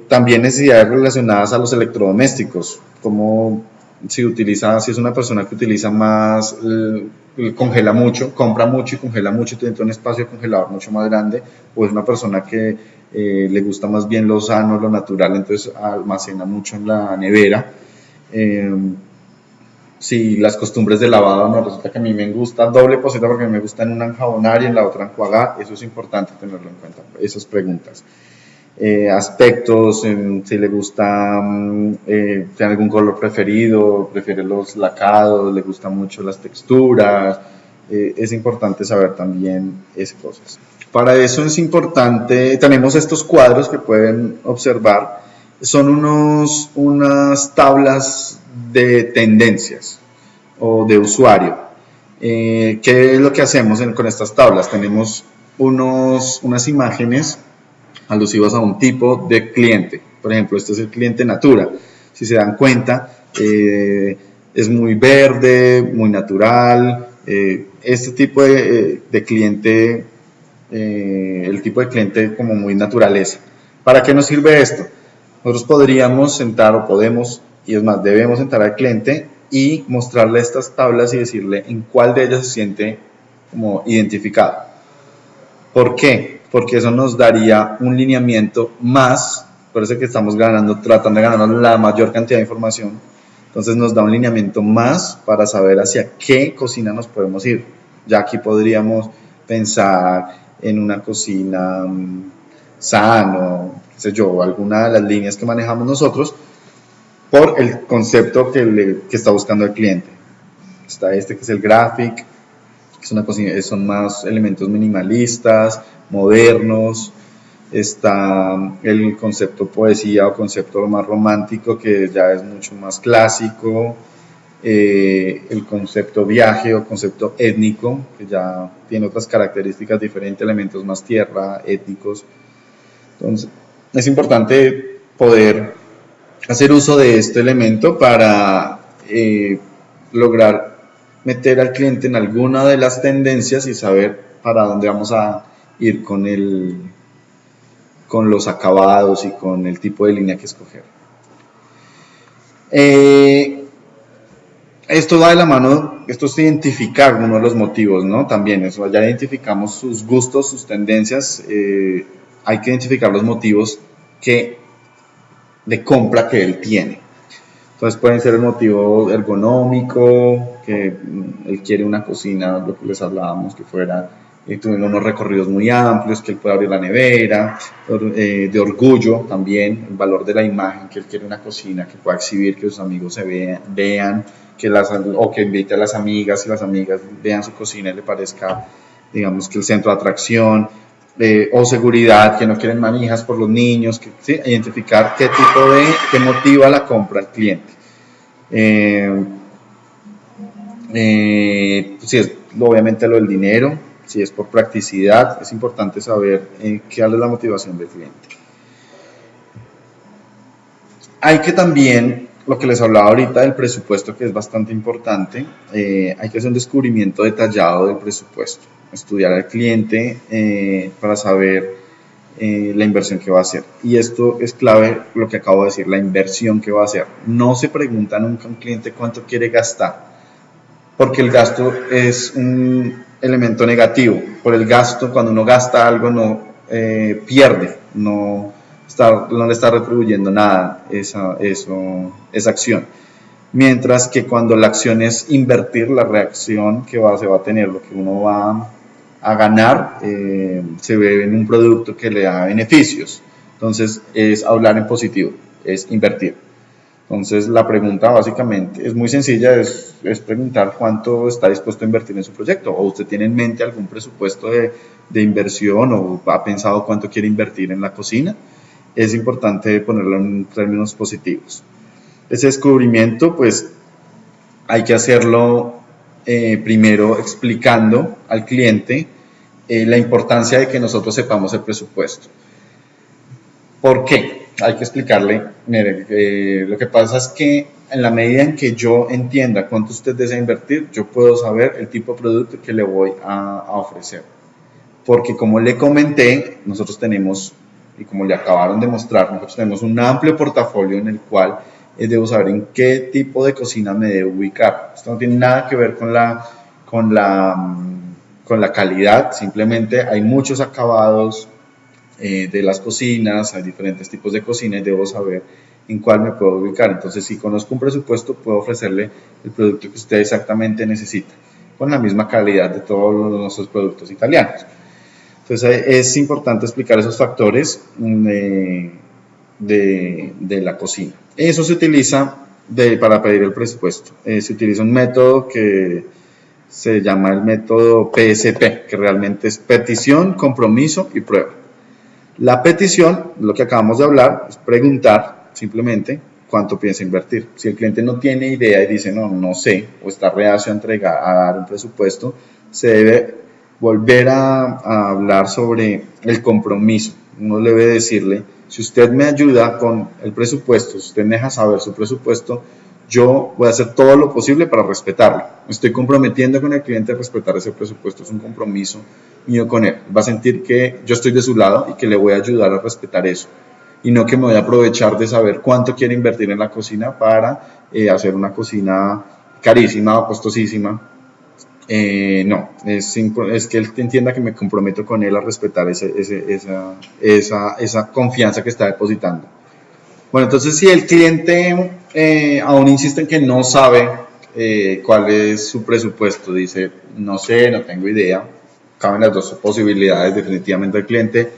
[SPEAKER 1] También necesidades relacionadas a los electrodomésticos, como si es una persona que utiliza más, congela mucho, compra mucho y congela mucho, tiene un espacio de congelador mucho más grande, o es una persona que le gusta más bien lo sano, lo natural, entonces almacena mucho en la nevera. si las costumbres de lavado, no, resulta que a mí me gusta doble poceta porque me gusta en una enjabonar y en la otra enjuagar. Eso es importante tenerlo en cuenta, esas preguntas. Aspectos, si le gusta, tiene algún color preferido, prefiere los lacados, le gustan mucho las texturas. Es importante saber también esas cosas. Para eso es importante, tenemos estos cuadros que pueden observar, son unas tablas de tendencias o de usuario. ¿Qué es lo que hacemos con estas tablas? Tenemos unas imágenes alusivas a un tipo de cliente. Por ejemplo, este es el cliente Natura. Si se dan cuenta, es muy verde, muy natural. Este tipo de cliente, el tipo de cliente como muy naturaleza. ¿Para qué nos sirve esto? Nosotros podríamos sentar o podemos, y es más, debemos sentar al cliente y mostrarle estas tablas y decirle en cuál de ellas se siente como identificado. ¿Por qué? Porque eso nos daría un lineamiento más, por eso que estamos tratando de ganar la mayor cantidad de información, entonces nos da un lineamiento más para saber hacia qué cocina nos podemos ir. Ya aquí podríamos pensar en una cocina sano, qué sé yo, alguna de las líneas que manejamos nosotros por el concepto que está buscando el cliente. Está este que es el graphic, que es una cocina, son más elementos minimalistas, modernos. Está el concepto poesía o concepto más romántico, que ya es mucho más clásico. El concepto viaje o concepto étnico, que ya tiene otras características diferentes, elementos más tierra, étnicos. Entonces, es importante poder hacer uso de este elemento para lograr meter al cliente en alguna de las tendencias y saber para dónde vamos a ir con los acabados y con el tipo de línea que escoger. Esto va de la mano, esto es identificar uno de los motivos, ¿no? También eso, ya identificamos sus gustos, sus tendencias, hay que identificar los motivos de compra que él tiene. Entonces pueden ser el motivo ergonómico, que él quiere una cocina, lo que les hablábamos, que fuera tuviendo unos recorridos muy amplios, que él pueda abrir la nevera, de orgullo también, el valor de la imagen, que él quiere una cocina que pueda exhibir, que sus amigos se vean o que invite a las amigas y las amigas vean su cocina y le parezca, digamos, que el centro de atracción, o seguridad, que no quieren manijas por los niños, ¿sí? Identificar qué motiva la compra al cliente. Si es obviamente lo del dinero, si es por practicidad, es importante saber qué es la motivación del cliente. Hay que también, lo que les hablaba ahorita del presupuesto, que es bastante importante, hay que hacer un descubrimiento detallado del presupuesto, estudiar al cliente para saber la inversión que va a hacer. Y esto es clave, lo que acabo de decir, la inversión que va a hacer. No se pregunta nunca a un cliente cuánto quiere gastar, porque el gasto es un elemento negativo. Por el gasto, cuando uno gasta algo, no pierde, no le está retribuyendo nada esa acción. Mientras que cuando la acción es invertir, la reacción que se va a tener, lo que uno va a ganar, se ve en un producto que le da beneficios. Entonces es hablar en positivo, es invertir. Entonces la pregunta básicamente es muy sencilla, es preguntar cuánto está dispuesto a invertir en su proyecto, o usted tiene en mente algún presupuesto de inversión, o ha pensado cuánto quiere invertir en la cocina. Es importante ponerlo en términos positivos. Ese descubrimiento pues hay que hacerlo primero explicando al cliente la importancia de que nosotros sepamos el presupuesto. ¿Por qué? Hay que explicarle, mire, lo que pasa es que en la medida en que yo entienda cuánto usted desea invertir, yo puedo saber el tipo de producto que le voy a ofrecer. Porque como le comenté, nosotros tenemos, y como le acabaron de mostrar, nosotros tenemos un amplio portafolio en el cual debo saber en qué tipo de cocina me debo ubicar. Esto no tiene nada que ver con la calidad, simplemente hay muchos acabados de las cocinas, hay diferentes tipos de cocina y debo saber en cuál me puedo ubicar. Entonces, si conozco un presupuesto, puedo ofrecerle el producto que usted exactamente necesita, con la misma calidad de todos nuestros productos italianos. Entonces, es importante explicar esos factores de la cocina. Eso se utiliza para pedir el presupuesto. Se utiliza un método que se llama el método PSP, que realmente es petición, compromiso y prueba. La petición, lo que acabamos de hablar, es preguntar simplemente cuánto piensa invertir. Si el cliente no tiene idea y dice no sé, o está reacio a dar un presupuesto, se debe volver a hablar sobre el compromiso. Uno debe decirle, si usted me ayuda con el presupuesto, si usted me deja saber su presupuesto, yo voy a hacer todo lo posible para respetarlo. Me estoy comprometiendo con el cliente a respetar ese presupuesto, es un compromiso mío con él. Va a sentir que yo estoy de su lado y que le voy a ayudar a respetar eso. Y no que me voy a aprovechar de saber cuánto quiere invertir en la cocina para hacer una cocina carísima o costosísima. No, es que él entienda que me comprometo con él a respetar esa confianza que está depositando. Bueno, entonces si el cliente aún insiste en que no sabe cuál es su presupuesto, dice no sé, no tengo idea, caben las dos posibilidades. Definitivamente el cliente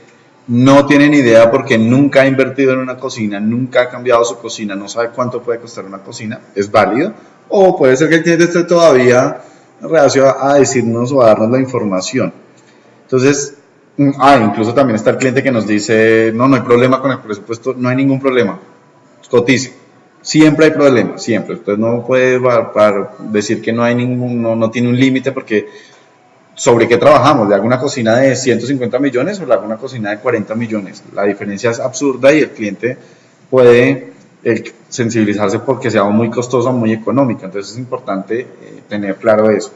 [SPEAKER 1] no tiene ni idea porque nunca ha invertido en una cocina, nunca ha cambiado su cocina, no sabe cuánto puede costar una cocina, es válido. O puede ser que el cliente esté todavía reacio a decirnos o a darnos la información. Entonces, incluso también está el cliente que nos dice, no hay problema con el presupuesto, no hay ningún problema, cotice. Siempre hay problemas, siempre. Usted no puede decir que no hay no tiene un límite porque ¿sobre qué trabajamos? ¿Le hago una cocina de 150 millones o le hago una cocina de 40 millones? La diferencia es absurda y el cliente puede sensibilizarse porque sea muy costosa o muy económica. Entonces es importante tener claro eso.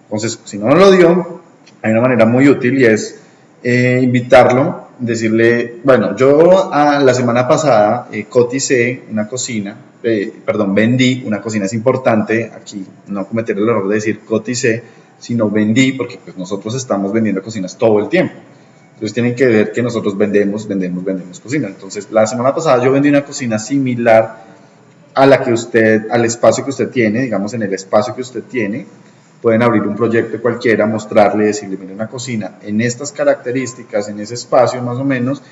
[SPEAKER 1] Entonces, si no lo dio, hay una manera muy útil y es invitarlo, decirle, bueno, yo la semana pasada coticé una cocina, vendí una cocina. Es importante aquí no cometer el error de decir coticé, sino vendí, porque pues nosotros estamos vendiendo cocinas todo el tiempo. Entonces tienen que ver que nosotros vendemos cocina. Entonces la semana pasada yo vendí una cocina similar a la que al espacio que usted tiene, digamos en el espacio que usted tiene, pueden abrir un proyecto cualquiera, mostrarle, decirle, mire, una cocina en estas características, en ese espacio más o menos,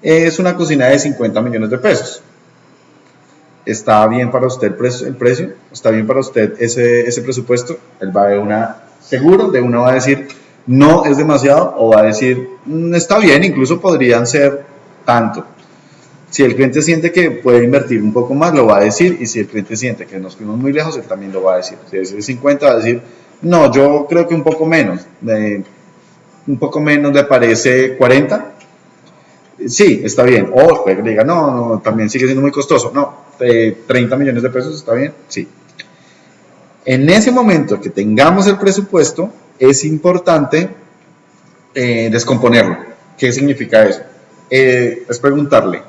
[SPEAKER 1] es una cocina de 50 millones de pesos. ¿Está bien para usted el precio? ¿Está bien para usted ese presupuesto? Él va de una va a decir, no es demasiado, o va a decir, está bien, incluso podrían ser tanto. Si el cliente siente que puede invertir un poco más, lo va a decir, y si el cliente siente que nos fuimos muy lejos, él también lo va a decir. Si es 50, va a decir, no, yo creo que un poco menos le parece 40. Sí, está bien. O puede que diga, no, también sigue siendo muy costoso. No, 30 millones de pesos está bien, sí. En ese momento que tengamos el presupuesto, es importante descomponerlo. ¿Qué significa eso? Es preguntarle,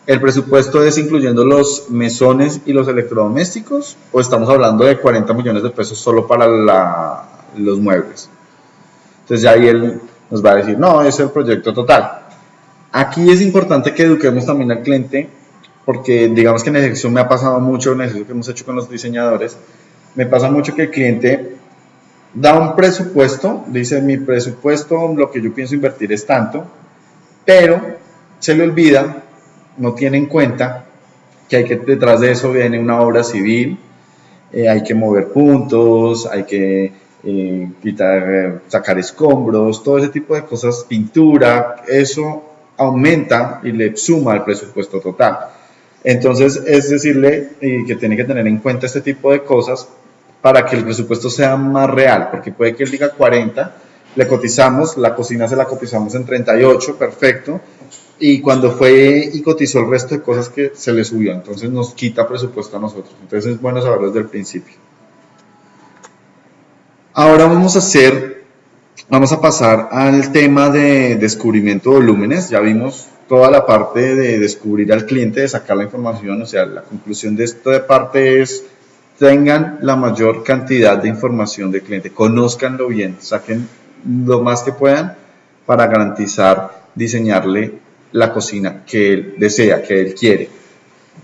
[SPEAKER 1] ¿el presupuesto es incluyendo los mesones y los electrodomésticos? ¿O estamos hablando de 40 millones de pesos solo para los muebles? Entonces ya ahí él nos va a decir, no, es el proyecto total. Aquí es importante que eduquemos también al cliente, porque digamos que en el ejercicio me ha pasado mucho, en el ejercicio que hemos hecho con los diseñadores, me pasa mucho que el cliente da un presupuesto, dice mi presupuesto, lo que yo pienso invertir es tanto, pero se le olvida, no tiene en cuenta que detrás de eso viene una obra civil, hay que mover puntos, hay que sacar escombros, todo ese tipo de cosas, pintura, eso aumenta y le suma al presupuesto total. Entonces es decirle que tiene que tener en cuenta este tipo de cosas para que el presupuesto sea más real, porque puede que él diga 40, le cotizamos, la cocina se la cotizamos en 38, perfecto, y cuando fue y cotizó el resto de cosas que se le subió, entonces nos quita presupuesto a nosotros. Entonces es bueno saberlo desde el principio. Ahora vamos a pasar al tema de descubrimiento de volúmenes. Ya vimos toda la parte de descubrir al cliente, de sacar la información, o sea, la conclusión de esta parte es tengan la mayor cantidad de información del cliente, conózcanlo bien, saquen lo más que puedan para garantizar diseñarle la cocina que él desea, que él quiere.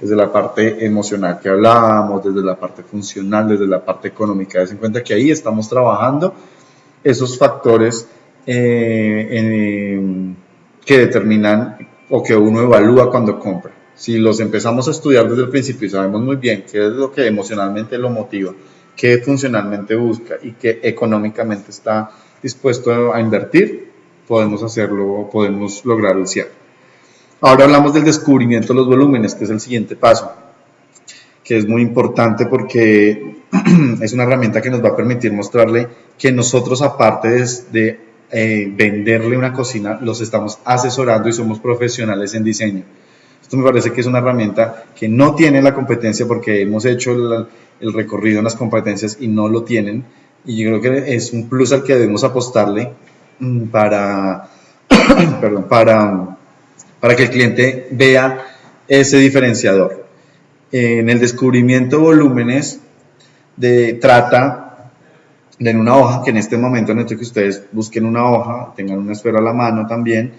[SPEAKER 1] desde la parte emocional que hablábamos, desde la parte funcional, desde la parte económica. Des en cuenta que ahí estamos trabajando esos factores que determinan o que uno evalúa cuando compra. Si los empezamos a estudiar desde el principio y sabemos muy bien qué es lo que emocionalmente lo motiva, qué funcionalmente busca y qué económicamente está dispuesto a invertir, podemos hacerlo, podemos lograr el cierre. Ahora hablamos del descubrimiento de los volúmenes, que es el siguiente paso, que es muy importante porque es una herramienta que nos va a permitir mostrarle que nosotros, aparte de venderle una cocina, los estamos asesorando y somos profesionales en diseño. Esto me parece que es una herramienta que no tiene la competencia porque hemos hecho el recorrido en las competencias y no lo tienen. Y yo creo que es un plus al que debemos apostarle para que el cliente vea ese diferenciador. En el descubrimiento de volúmenes trata de en una hoja, que en este momento necesito que ustedes busquen una hoja, tengan una esfera a la mano también,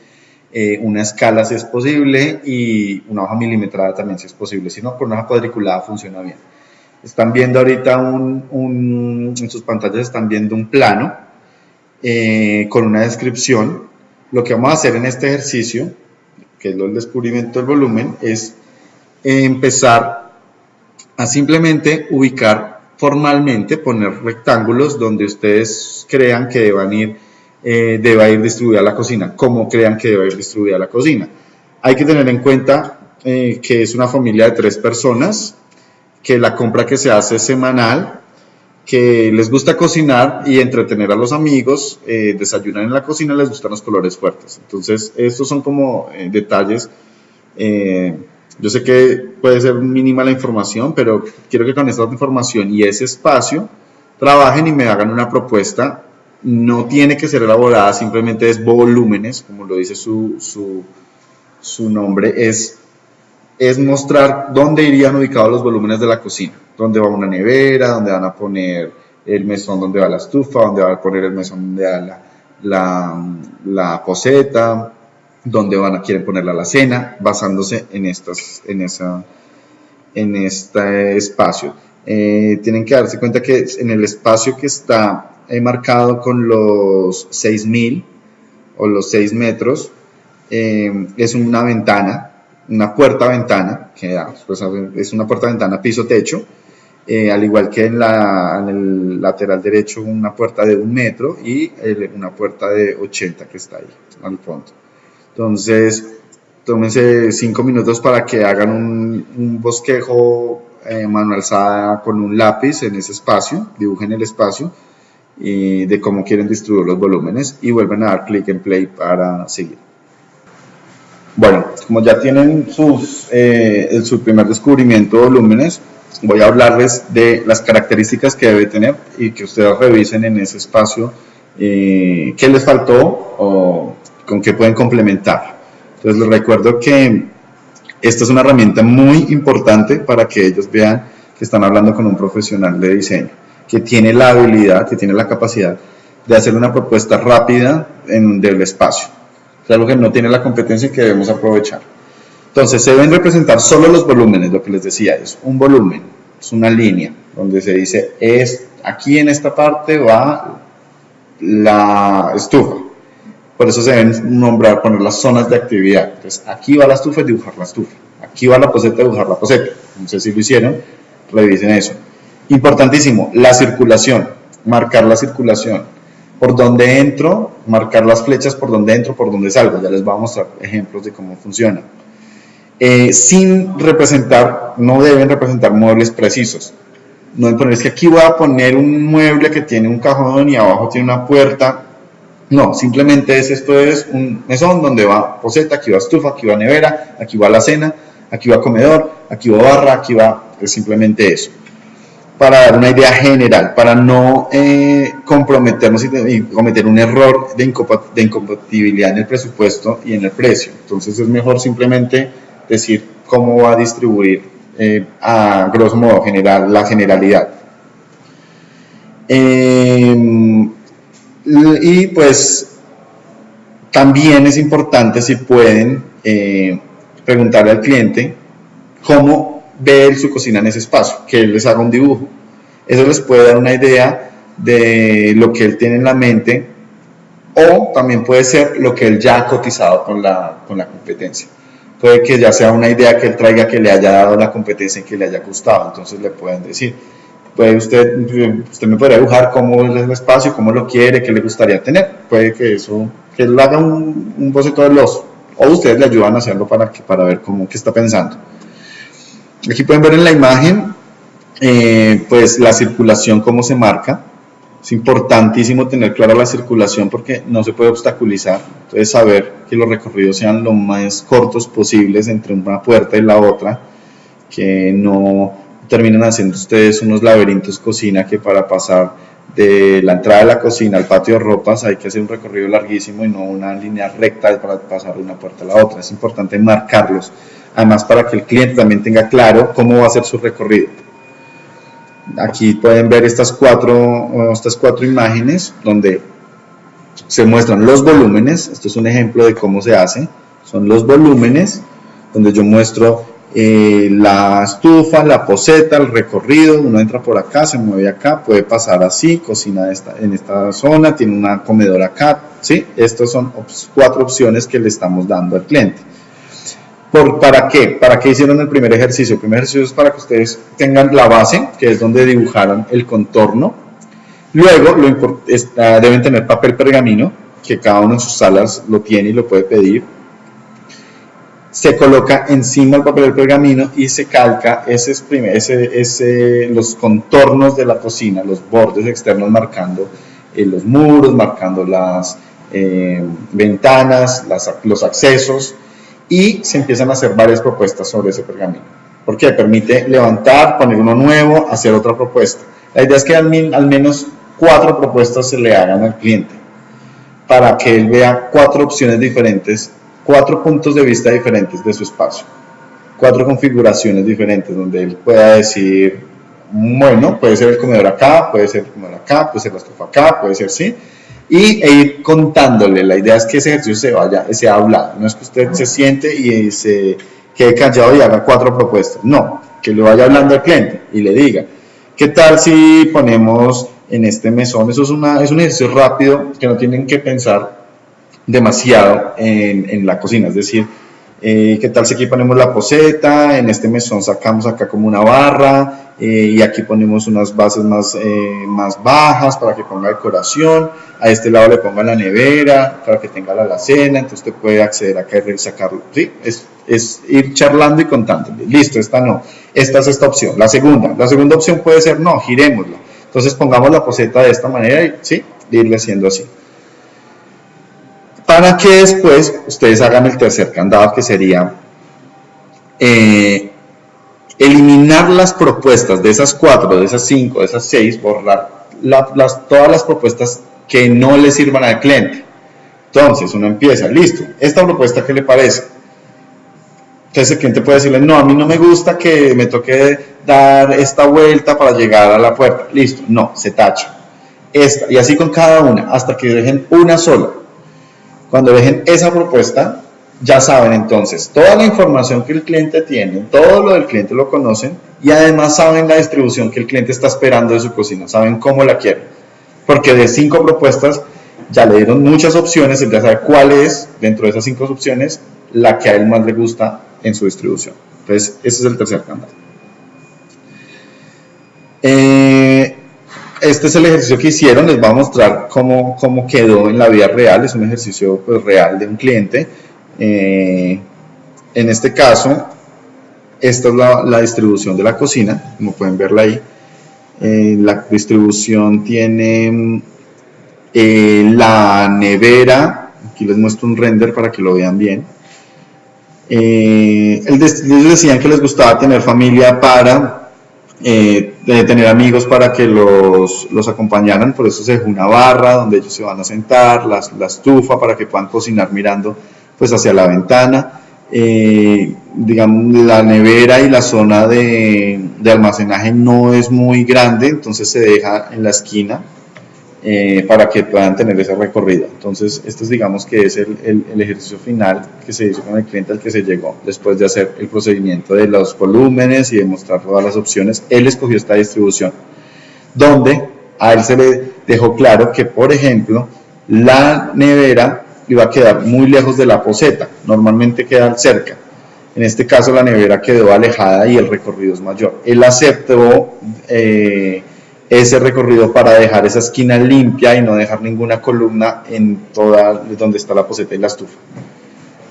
[SPEAKER 1] una escala si es posible y una hoja milimetrada también si es posible, si no, con una hoja cuadriculada funciona bien. Están viendo ahorita en sus pantallas están viendo un plano con una descripción. Lo que vamos a hacer en este ejercicio, que es el descubrimiento del volumen, es empezar a simplemente ubicar formalmente, poner rectángulos donde ustedes crean que deba ir distribuida la cocina, como crean que deba ir distribuida la cocina. Hay que tener en cuenta que es una familia de 3 personas, que la compra que se hace es semanal, que les gusta cocinar y entretener a los amigos, desayunar en la cocina, les gustan los colores fuertes. Entonces, estos son como detalles. Yo sé que puede ser mínima la información, pero quiero que con esta información y ese espacio trabajen y me hagan una propuesta. No tiene que ser elaborada, simplemente es volúmenes, como lo dice su nombre, es mostrar dónde irían ubicados los volúmenes de la cocina, dónde va una nevera, dónde van a poner el mesón donde va la estufa, dónde van a poner el mesón donde va la poceta, donde quieren poner la alacena, basándose en este espacio. Tienen que darse cuenta que en el espacio que está marcado con los 6.000 o los 6 metros, es una ventana, una puerta-ventana, que es una puerta-ventana piso-techo, al igual que en el lateral derecho una puerta de 1 metro y una puerta de 80 que está ahí al fondo. Entonces, tómense 5 minutos para que hagan un bosquejo mano alzada con un lápiz en ese espacio, dibujen el espacio de cómo quieren distribuir los volúmenes y vuelven a dar clic en play para seguir. Bueno, como ya tienen su primer descubrimiento de volúmenes, voy a hablarles de las características que debe tener y que ustedes revisen en ese espacio qué les faltó o con qué pueden complementar. Entonces les recuerdo que esta es una herramienta muy importante para que ellos vean que están hablando con un profesional de diseño, que tiene la habilidad, que tiene la capacidad de hacer una propuesta rápida del espacio. Es algo que no tiene la competencia y que debemos aprovechar. Entonces se deben representar solo los volúmenes, lo que les decía, es un volumen, es una línea donde se dice, aquí en esta parte va la estufa. Por eso se deben poner las zonas de actividad. Entonces, aquí va la estufa, dibujar la estufa. Aquí va la poceta, dibujar la poceta. No sé si lo hicieron, revisen eso. Importantísimo, la circulación, marcar la circulación. Por donde entro, marcar las flechas por donde entro, por donde salgo. Ya les voy a mostrar ejemplos de cómo funciona. Sin representar, no deben representar muebles precisos. No deben poner, es que aquí voy a poner un mueble que tiene un cajón y abajo tiene una puerta. No, simplemente esto es un mesón donde va poceta, aquí va estufa, aquí va nevera, aquí va la cena, aquí va comedor, aquí va barra, aquí va, es simplemente eso. Para dar una idea general, para no comprometernos y cometer un error de incompatibilidad en el presupuesto y en el precio. Entonces es mejor simplemente decir cómo va a distribuir a grosso modo la generalidad. Y pues también es importante, si pueden, preguntarle al cliente cómo ve él su cocina en ese espacio, que él les haga un dibujo. Eso les puede dar una idea de lo que él tiene en la mente, o también puede ser lo que él ya ha cotizado con la competencia. Puede que ya sea una idea que él traiga que le haya dado la competencia y que le haya gustado, entonces le pueden decir, puede usted me podría dibujar cómo es el espacio, cómo lo quiere, qué le gustaría tener. Puede que él haga un boceto del oso, o ustedes le ayudan a hacerlo para ver qué está pensando. Aquí pueden ver en la imagen pues la circulación, cómo se marca. Es importantísimo tener clara la circulación porque no se puede obstaculizar. Entonces, saber que los recorridos sean lo más cortos posibles entre una puerta y la otra, que no terminen haciendo ustedes unos laberintos cocina, que para pasar de la entrada de la cocina al patio de ropas hay que hacer un recorrido larguísimo y no una línea recta para pasar de una puerta a la otra. Es importante marcarlos, además para que el cliente también tenga claro cómo va a ser su recorrido. Aquí pueden ver estas cuatro imágenes donde se muestran los volúmenes. Esto es un ejemplo de cómo se hace. Son los volúmenes donde yo muestro la estufa, la poceta, el recorrido. Uno entra por acá, se mueve acá, puede pasar así, cocina en esta zona, tiene una comedora acá, ¿sí? Estas son 4 opciones que le estamos dando al cliente. ¿Para qué? ¿Para qué hicieron el primer ejercicio? El primer ejercicio es para que ustedes tengan la base, que es donde dibujaron el contorno. Luego deben tener papel pergamino, que cada uno en sus salas lo tiene y lo puede pedir. Se coloca encima el papel del pergamino y se calca los contornos de la cocina, los bordes externos, marcando los muros, marcando las ventanas, los accesos, y se empiezan a hacer varias propuestas sobre ese pergamino. ¿Por qué? Permite levantar, poner uno nuevo, hacer otra propuesta. La idea es que al menos 4 propuestas se le hagan al cliente, para que él vea 4 opciones diferentes, 4 puntos de vista diferentes de su espacio, 4 configuraciones diferentes, donde él pueda decir, bueno, puede ser el comedor acá, puede ser el comedor acá, puede ser la estufa acá, puede ser sí, e ir contándole. La idea es que ese ejercicio sea hablado, no es que usted se siente y se quede callado y haga 4 propuestas, no, que le vaya hablando al cliente y le diga, ¿qué tal si ponemos en este mesón? Eso es un ejercicio rápido, que no tienen que pensar demasiado en la cocina, es decir, ¿qué tal si aquí ponemos la poceta, en este mesón sacamos acá como una barra, y aquí ponemos unas bases más bajas para que ponga decoración, a este lado le ponga la nevera para que tenga la alacena, entonces usted puede acceder acá y sacarlo, ¿sí? Es ir charlando y contándole. Listo, esta no, esta es esta opción. La segunda opción puede ser, no, girémosla, entonces pongamos la poceta de esta manera y ¿sí? Irle haciendo así, para que después ustedes hagan el tercer candado, que sería eliminar las propuestas de esas 4, de esas 5, de esas 6, borrar todas las propuestas que no le sirvan al cliente. Entonces uno empieza, listo, esta propuesta, ¿qué le parece? Entonces el cliente puede decirle, no, a mí no me gusta que me toque dar esta vuelta para llegar a la puerta. Listo, no, se tacha. Esta, y así con cada una, hasta que dejen una sola. Cuando dejen esa propuesta, ya saben entonces toda la información que el cliente tiene, todo lo del cliente lo conocen, y además saben la distribución que el cliente está esperando de su cocina, saben cómo la quiere, porque de 5 propuestas ya le dieron muchas opciones, él ya sabe cuál es, dentro de esas 5 opciones, la que a él más le gusta en su distribución. Entonces ese es el tercer candado. Este es el ejercicio que hicieron, les voy a mostrar cómo quedó en la vida real. Es un ejercicio pues, real de un cliente. En este caso, esta es la distribución de la cocina, como pueden verla ahí. La distribución tiene la nevera, aquí les muestro un render para que lo vean bien. Ellos decían que les gustaba tener familia para tener amigos para que los acompañaran, por eso se dejó una barra donde ellos se van a sentar, la estufa para que puedan cocinar mirando pues hacia la ventana, digamos la nevera y la zona de almacenaje no es muy grande, entonces se deja en la esquina para que puedan tener ese recorrido. Entonces, esto es, digamos que es el ejercicio final que se hizo con el cliente al que se llegó, después de hacer el procedimiento de los volúmenes y de mostrar todas las opciones. Él escogió esta distribución, donde a él se le dejó claro que, por ejemplo, la nevera iba a quedar muy lejos de la poceta, normalmente quedan cerca. En este caso la nevera quedó alejada y el recorrido es mayor. Él aceptó ese recorrido para dejar esa esquina limpia y no dejar ninguna columna en toda donde está la poceta y la estufa.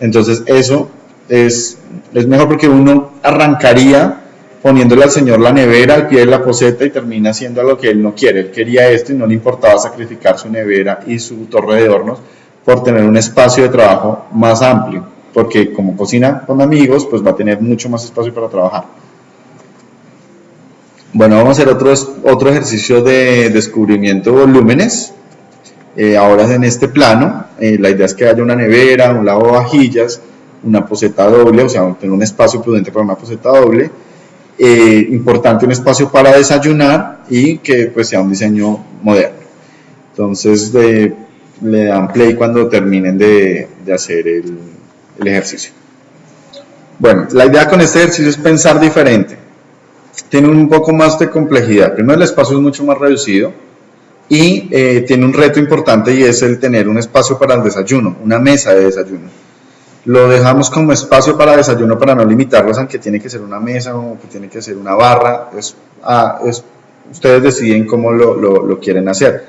[SPEAKER 1] Entonces eso es mejor, porque uno arrancaría poniéndole al señor la nevera al pie de la poceta y termina haciendo lo que él no quiere. Él quería esto y no le importaba sacrificar su nevera y su torre de hornos por tener un espacio de trabajo más amplio, porque como cocina con amigos, pues va a tener mucho más espacio para trabajar. Bueno, vamos a hacer otro ejercicio de descubrimiento de volúmenes. Ahora en este plano, la idea es que haya una nevera, un lavavajillas, una poceta doble, o sea, tener un espacio prudente para una poceta doble. Importante, un espacio para desayunar y que pues sea un diseño moderno. Entonces le dan play cuando terminen de hacer el ejercicio. Bueno, la idea con este ejercicio es pensar diferente. Tiene un poco más de complejidad. Primero, el espacio es mucho más reducido y tiene un reto importante, y es el tener un espacio para el desayuno, una mesa de desayuno. Lo dejamos como espacio para desayuno para no limitarlos, aunque tiene que ser una mesa o que tiene que ser una barra. Ustedes deciden cómo lo quieren hacer.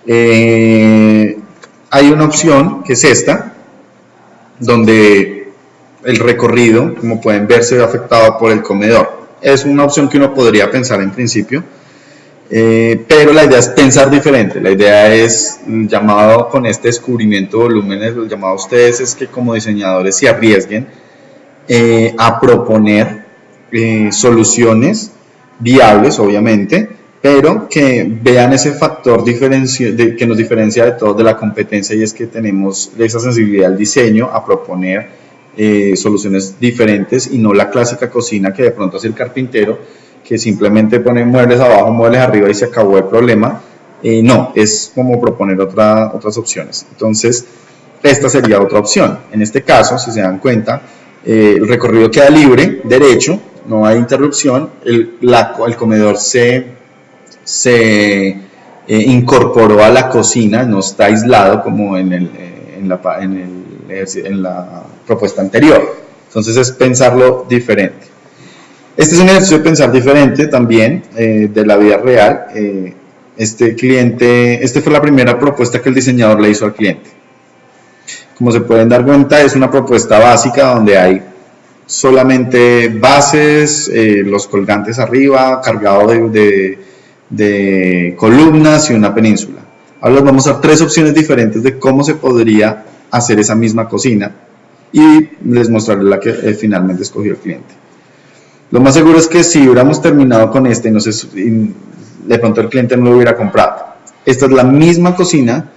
[SPEAKER 1] Hay una opción que es esta, donde el recorrido, como pueden ver, se ve afectado por el comedor. Es una opción que uno podría pensar en principio, pero la idea es pensar diferente. La idea es, llamado con este descubrimiento de volúmenes, el llamado a ustedes es que como diseñadores se arriesguen a proponer soluciones viables, obviamente, pero que vean ese factor que nos diferencia de todos de la competencia, y es que tenemos esa sensibilidad al diseño, a proponer soluciones diferentes y no la clásica cocina que de pronto hace el carpintero, que simplemente pone muebles abajo, muebles arriba y se acabó el problema. No, es como proponer otras opciones. Entonces, esta sería otra opción. En este caso, si se dan cuenta, el recorrido queda libre, derecho, no hay interrupción. El comedor se incorporó a la cocina, no está aislado como en la propuesta anterior. Entonces es pensarlo diferente. Este es un ejercicio de pensar diferente también de la vida real. Esta fue la primera propuesta que el diseñador le hizo al cliente. Como se pueden dar cuenta, es una propuesta básica donde hay solamente bases, los colgantes arriba, cargado de columnas y una península. Ahora les vamos a dar 3 opciones diferentes de cómo se podría hacer esa misma cocina, y les mostraré la que finalmente escogió el cliente. Lo más seguro es que si hubiéramos terminado con y de pronto el cliente no lo hubiera comprado. Esta es la misma cocina,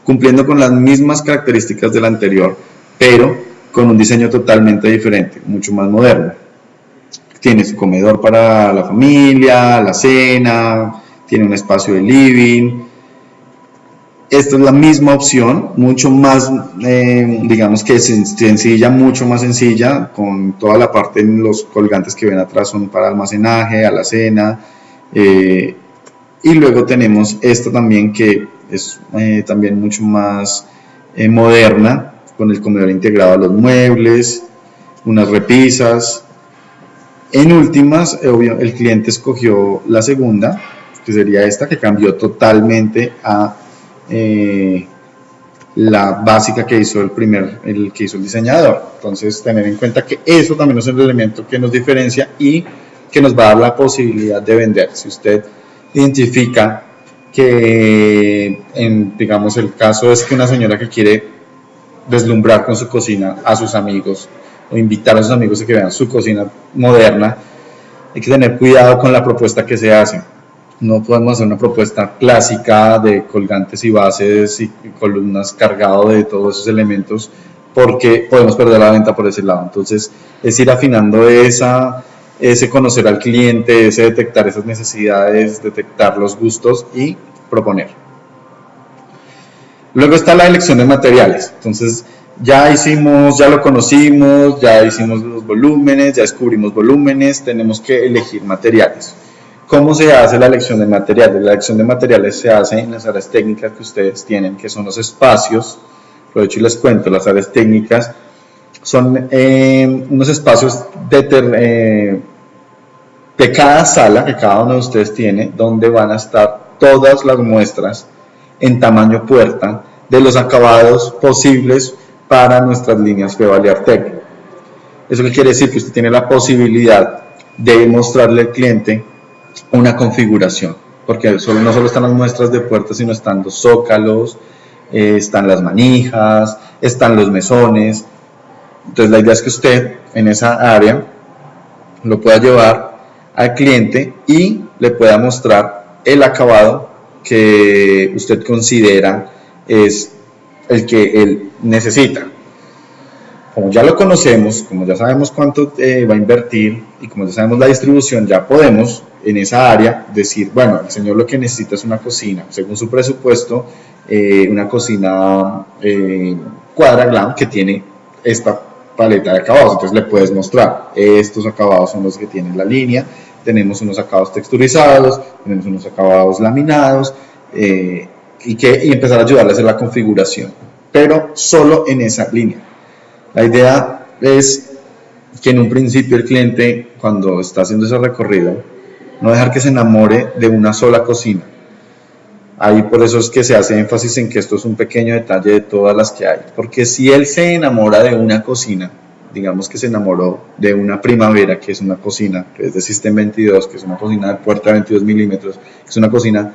[SPEAKER 1] cumpliendo con las mismas características de la anterior, pero con un diseño totalmente diferente, mucho más moderno. Tiene su comedor para la familia, la cena, tiene un espacio de living. Esta es la misma opción, mucho más, digamos que sencilla, mucho más sencilla, con toda la parte, los colgantes que ven atrás son para almacenaje, alacena, y luego tenemos esta también, que es también mucho más moderna, con el comedor integrado a los muebles, unas repisas. En últimas, obvio, el cliente escogió la segunda, que sería esta, que cambió totalmente a la básica que hizo el diseñador. Entonces, tener en cuenta que eso también es el elemento que nos diferencia y que nos va a dar la posibilidad de vender. Si usted identifica que, digamos, el caso es que una señora que quiere deslumbrar con su cocina a sus amigos o invitar a sus amigos a que vean su cocina moderna, hay que tener cuidado con la propuesta que se hace. No podemos hacer una propuesta clásica de colgantes y bases y columnas cargado de todos esos elementos, porque podemos perder la venta por ese lado. Entonces, es ir afinando ese conocer al cliente, ese detectar esas necesidades, detectar los gustos y proponer. Luego está la elección de materiales. Entonces, ya lo conocimos, ya hicimos los volúmenes, ya descubrimos volúmenes, tenemos que elegir materiales. ¿Cómo se hace la elección de materiales? La elección de materiales se hace en las áreas técnicas que ustedes tienen, que son los espacios. Aprovecho y les cuento, las áreas técnicas son unos espacios de cada sala que cada uno de ustedes tiene, donde van a estar todas las muestras en tamaño puerta de los acabados posibles para nuestras líneas Feval y Artec. ¿Eso qué quiere decir? Que usted tiene la posibilidad de mostrarle al cliente una configuración, porque no solo están las muestras de puertas, sino están los zócalos, están las manijas, están los mesones. Entonces la idea es que usted en esa área lo pueda llevar al cliente y le pueda mostrar el acabado que usted considera es el que él necesita. Como ya lo conocemos, como ya sabemos cuánto va a invertir y como ya sabemos la distribución, ya podemos en esa área decir, bueno, el señor lo que necesita es una cocina, según su presupuesto, una cocina Quadra que tiene esta paleta de acabados. Entonces le puedes mostrar, estos acabados son los que tienen la línea, tenemos unos acabados texturizados, tenemos unos acabados laminados, y empezar a ayudarle a hacer la configuración, pero solo en esa línea. La idea es que en un principio el cliente, cuando está haciendo ese recorrido, no dejar que se enamore de una sola cocina. Ahí por eso es que se hace énfasis en que esto es un pequeño detalle de todas las que hay. Porque si él se enamora de una cocina, digamos que se enamoró de una Primavera, que es una cocina que es de System 22, que es una cocina de puerta de 22 milímetros, que es una cocina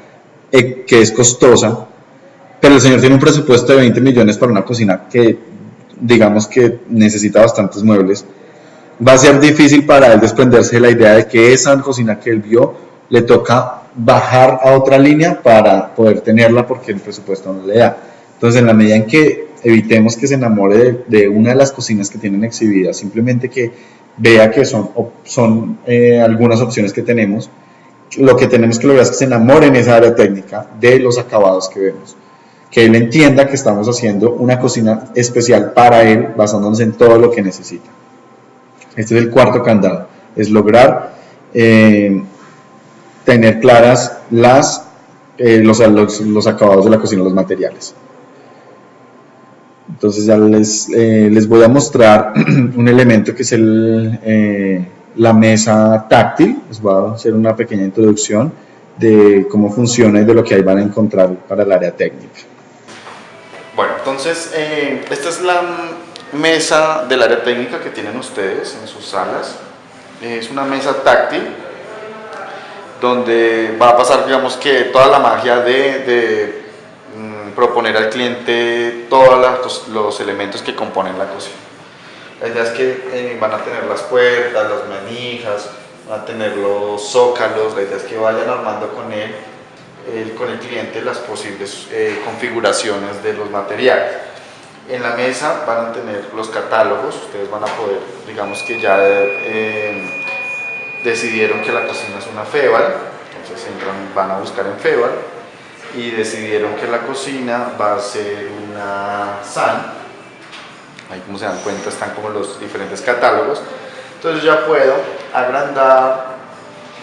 [SPEAKER 1] que es costosa, pero el señor tiene un presupuesto de 20 millones para una cocina que digamos que necesita bastantes muebles, va a ser difícil para él desprenderse de la idea de que esa cocina que él vio le toca bajar a otra línea para poder tenerla porque el presupuesto no le da. Entonces, en la medida en que evitemos que se enamore de una de las cocinas que tienen exhibidas, simplemente que vea que son algunas opciones que tenemos, lo que tenemos que lograr es que se enamore en esa área técnica de los acabados que vemos, que él entienda que estamos haciendo una cocina especial para él basándonos en todo lo que necesita. Este es el cuarto candado, es lograr tener claras los acabados de la cocina, los materiales. Entonces ya les voy a mostrar un elemento que es la mesa táctil. Les voy a hacer una pequeña introducción de cómo funciona y de lo que ahí van a encontrar para el área técnica. Bueno, entonces esta es la mesa del área técnica que tienen ustedes en sus salas. Es una mesa táctil donde va a pasar, digamos que toda la magia de proponer al cliente todos los elementos que componen la cocina. La idea es que van a tener las puertas, las manijas, van a tener los zócalos. La idea es que vayan armando con el cliente las posibles configuraciones de los materiales. En la mesa van a tener los catálogos. Ustedes van a poder, digamos que ya decidieron que la cocina es una Feval, entonces van a buscar en Feval, y decidieron que la cocina va a ser una SAN. Ahí, como se dan cuenta, están como los diferentes catálogos. Entonces ya puedo agrandar,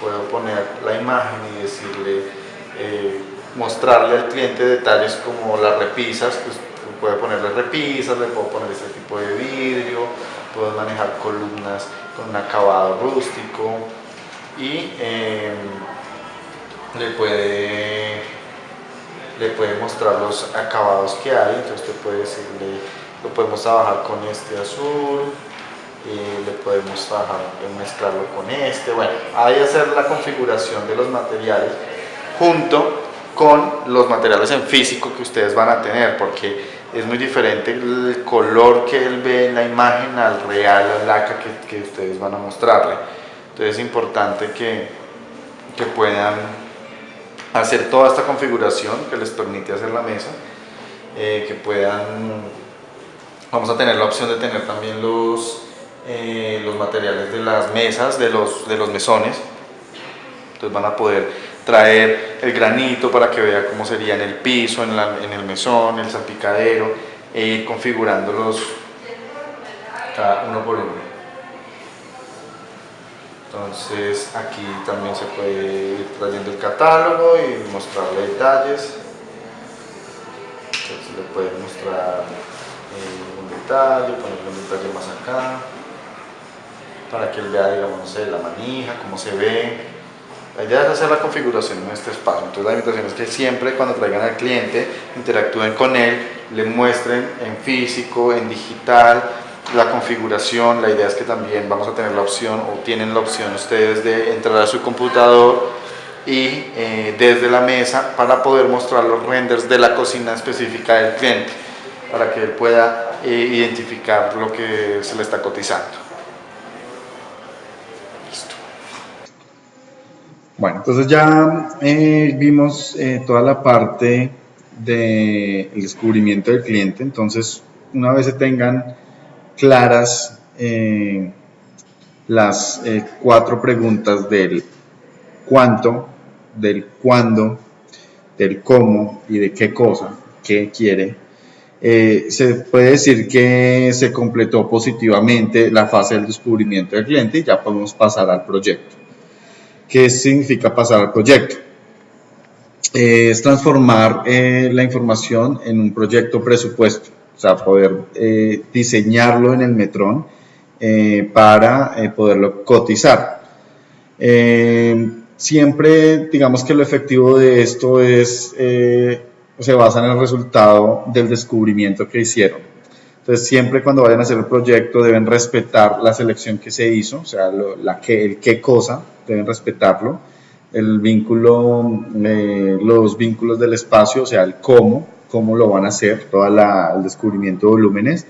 [SPEAKER 1] puedo poner la imagen y decirle, mostrarle al cliente detalles como las repisas. Pues puedo ponerle repisas, le puedo poner este tipo de vidrio, puedo manejar columnas con un acabado rústico y le puede mostrar los acabados que hay. Entonces usted puede decirle, lo podemos trabajar con este azul, le podemos trabajar, mezclarlo con este. Bueno, ahí hacer la configuración de los materiales junto con los materiales en físico que ustedes van a tener, porque es muy diferente el color que él ve en la imagen al real, la laca que ustedes van a mostrarle. Entonces es importante que puedan hacer toda esta configuración que les permite hacer la mesa, que puedan, vamos a tener la opción de tener también los materiales de las mesas, de los mesones. Entonces van a poder
[SPEAKER 2] traer el granito para que vea cómo sería en el piso, en el mesón, el salpicadero, e ir configurándolos cada uno por uno. Entonces aquí también se puede ir trayendo el catálogo y mostrarle detalles. Entonces le puede mostrar un detalle, ponerle un detalle más acá, para que él vea, digamos, no sé, la manija, cómo se ve. La idea es hacer la configuración en este espacio. Entonces la invitación es que siempre cuando traigan al cliente interactúen con él, le muestren en físico, en digital, la configuración. La idea es que también vamos a tener la opción, o tienen la opción ustedes, de entrar a su computador y desde la mesa para poder mostrar los renders de la cocina específica del cliente, para que él pueda identificar lo que se le está cotizando.
[SPEAKER 1] Bueno, entonces ya vimos toda la parte del descubrimiento del cliente. Entonces, una vez se tengan claras las 4 preguntas del cuánto, del cuándo, del cómo y de qué cosa, qué quiere, se puede decir que se completó positivamente la fase del descubrimiento del cliente y ya podemos pasar al proyecto. ¿Qué significa pasar al proyecto? Es transformar la información en un proyecto presupuesto, o sea, poder diseñarlo en el Metrón para poderlo cotizar. Siempre, digamos que lo efectivo de esto es, se basa en el resultado del descubrimiento que hicieron. Entonces, siempre cuando vayan a hacer el proyecto deben respetar la selección que se hizo, o sea, el qué cosa, deben respetarlo, el vínculo, los vínculos del espacio, o sea, el cómo lo van a hacer, todo el descubrimiento de volúmenes,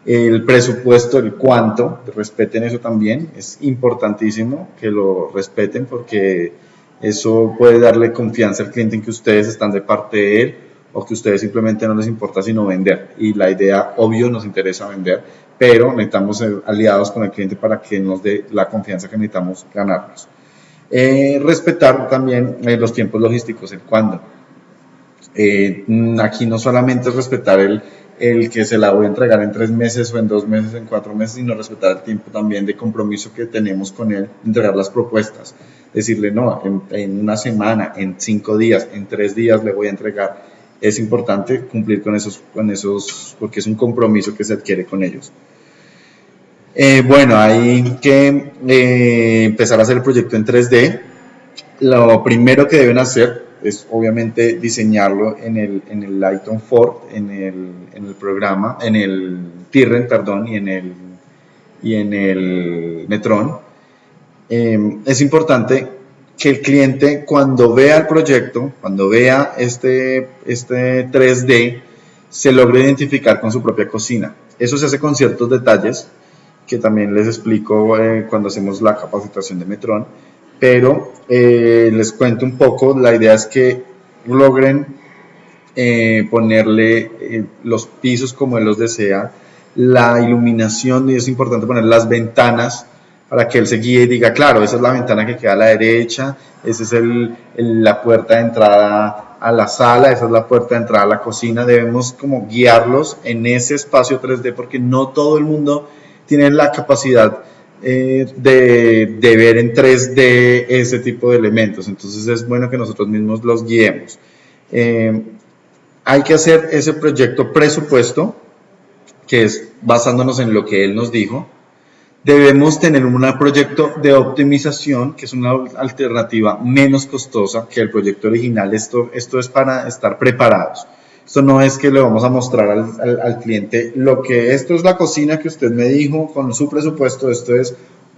[SPEAKER 1] el presupuesto, el cuánto, respeten eso también, es importantísimo que lo respeten porque eso puede darle confianza al cliente en que ustedes están de parte de él, o que a ustedes simplemente no les importa sino vender, y la idea, obvio, nos interesa vender, pero necesitamos ser aliados con el cliente para que nos dé la confianza que necesitamos ganarnos. Respetar también los tiempos logísticos, el cuándo. Aquí no solamente es respetar el que se la voy a entregar en 3 meses o en 2 meses, en 4 meses, sino respetar el tiempo también de compromiso que tenemos con él, entregar las propuestas, decirle no, en una semana, en 5 días, en 3 días le voy a entregar. Es importante cumplir con esos, porque es un compromiso que se adquiere con ellos. Bueno, hay que empezar a hacer el proyecto en 3D. Lo primero que deben hacer es obviamente diseñarlo en el Lighton Ford, en el programa, en el Tyrrell, perdón, y en el Metrón. Es importante que el cliente, cuando vea el proyecto, cuando vea este 3D, se logre identificar con su propia cocina. Eso se hace con ciertos detalles que también les explico cuando hacemos la capacitación de Metrón, pero les cuento un poco. La idea es que logren ponerle los pisos como él los desea, la iluminación, y es importante poner las ventanas para que él se guíe y diga, claro, esa es la ventana que queda a la derecha, esa es la puerta de entrada a la sala, esa es la puerta de entrada a la cocina. Debemos como guiarlos en ese espacio 3D porque no todo el mundo tiene la capacidad de ver en 3D ese tipo de elementos. Entonces es bueno que nosotros mismos los guiemos. Hay que hacer ese proyecto presupuesto, que es basándonos en lo que él nos dijo. Debemos tener un proyecto de optimización, que es una alternativa menos costosa que el proyecto original. Esto es para estar preparados. Esto no es que le vamos a mostrar al cliente esto es la cocina que usted me dijo con su presupuesto, esta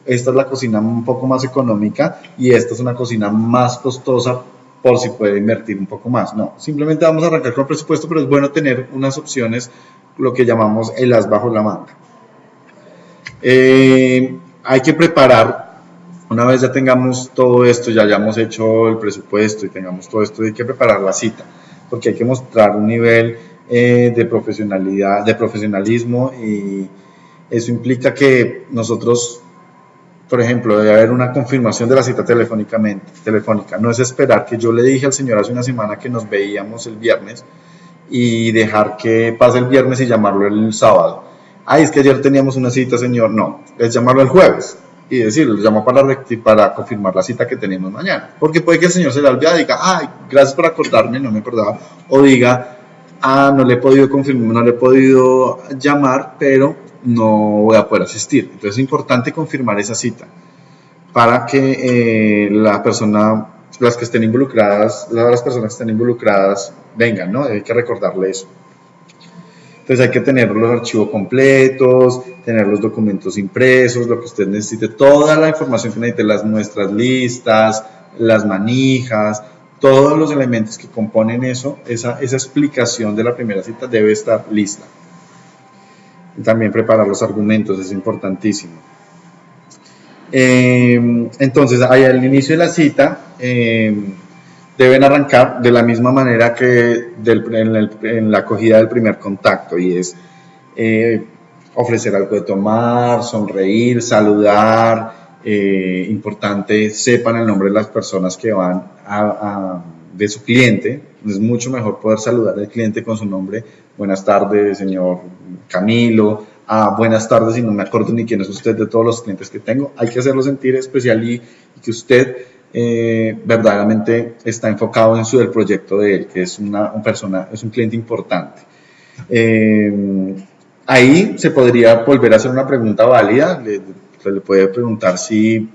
[SPEAKER 1] es la cocina un poco más económica y esta es una cocina más costosa por si puede invertir un poco más. No, simplemente vamos a arrancar con el presupuesto, pero es bueno tener unas opciones, lo que llamamos el as bajo la manga. Hay que preparar, una vez ya tengamos todo esto, ya hayamos hecho el presupuesto y tengamos todo esto, hay que preparar la cita, porque hay que mostrar un nivel de profesionalidad, de profesionalismo, y eso implica que nosotros por ejemplo, debe haber una confirmación de la cita telefónica. No es esperar que yo le dije al señor hace una semana que nos veíamos el viernes y dejar que pase el viernes y llamarlo el sábado. Ay, es que ayer teníamos una cita, señor. No, es llamarlo el jueves y decirle, llamo para confirmar la cita que tenemos mañana. Porque puede que el señor se le olvide y diga, ay, gracias por acordarme, no me acordaba. O diga, no le he podido confirmar, no le he podido llamar, pero no voy a poder asistir. Entonces es importante confirmar esa cita para que las personas que estén involucradas vengan, ¿no? Hay que recordarle eso. Entonces hay que tener los archivos completos, tener los documentos impresos, lo que usted necesite, toda la información que necesite, las muestras listas, las manijas, todos los elementos que componen eso, esa explicación de la primera cita debe estar lista. Y también preparar los argumentos, es importantísimo. Entonces, ahí al inicio de la cita, deben arrancar de la misma manera que en la acogida del primer contacto, y es ofrecer algo de tomar, sonreír, saludar. Importante, sepan el nombre de las personas que van de su cliente. Es mucho mejor poder saludar al cliente con su nombre. Buenas tardes, señor Camilo. Buenas tardes, y no me acuerdo ni quién es usted de todos los clientes que tengo. Hay que hacerlo sentir especial y que usted verdaderamente está enfocado en el proyecto de él, que es es un cliente importante. Ahí se podría volver a hacer una pregunta válida. Le puede preguntar si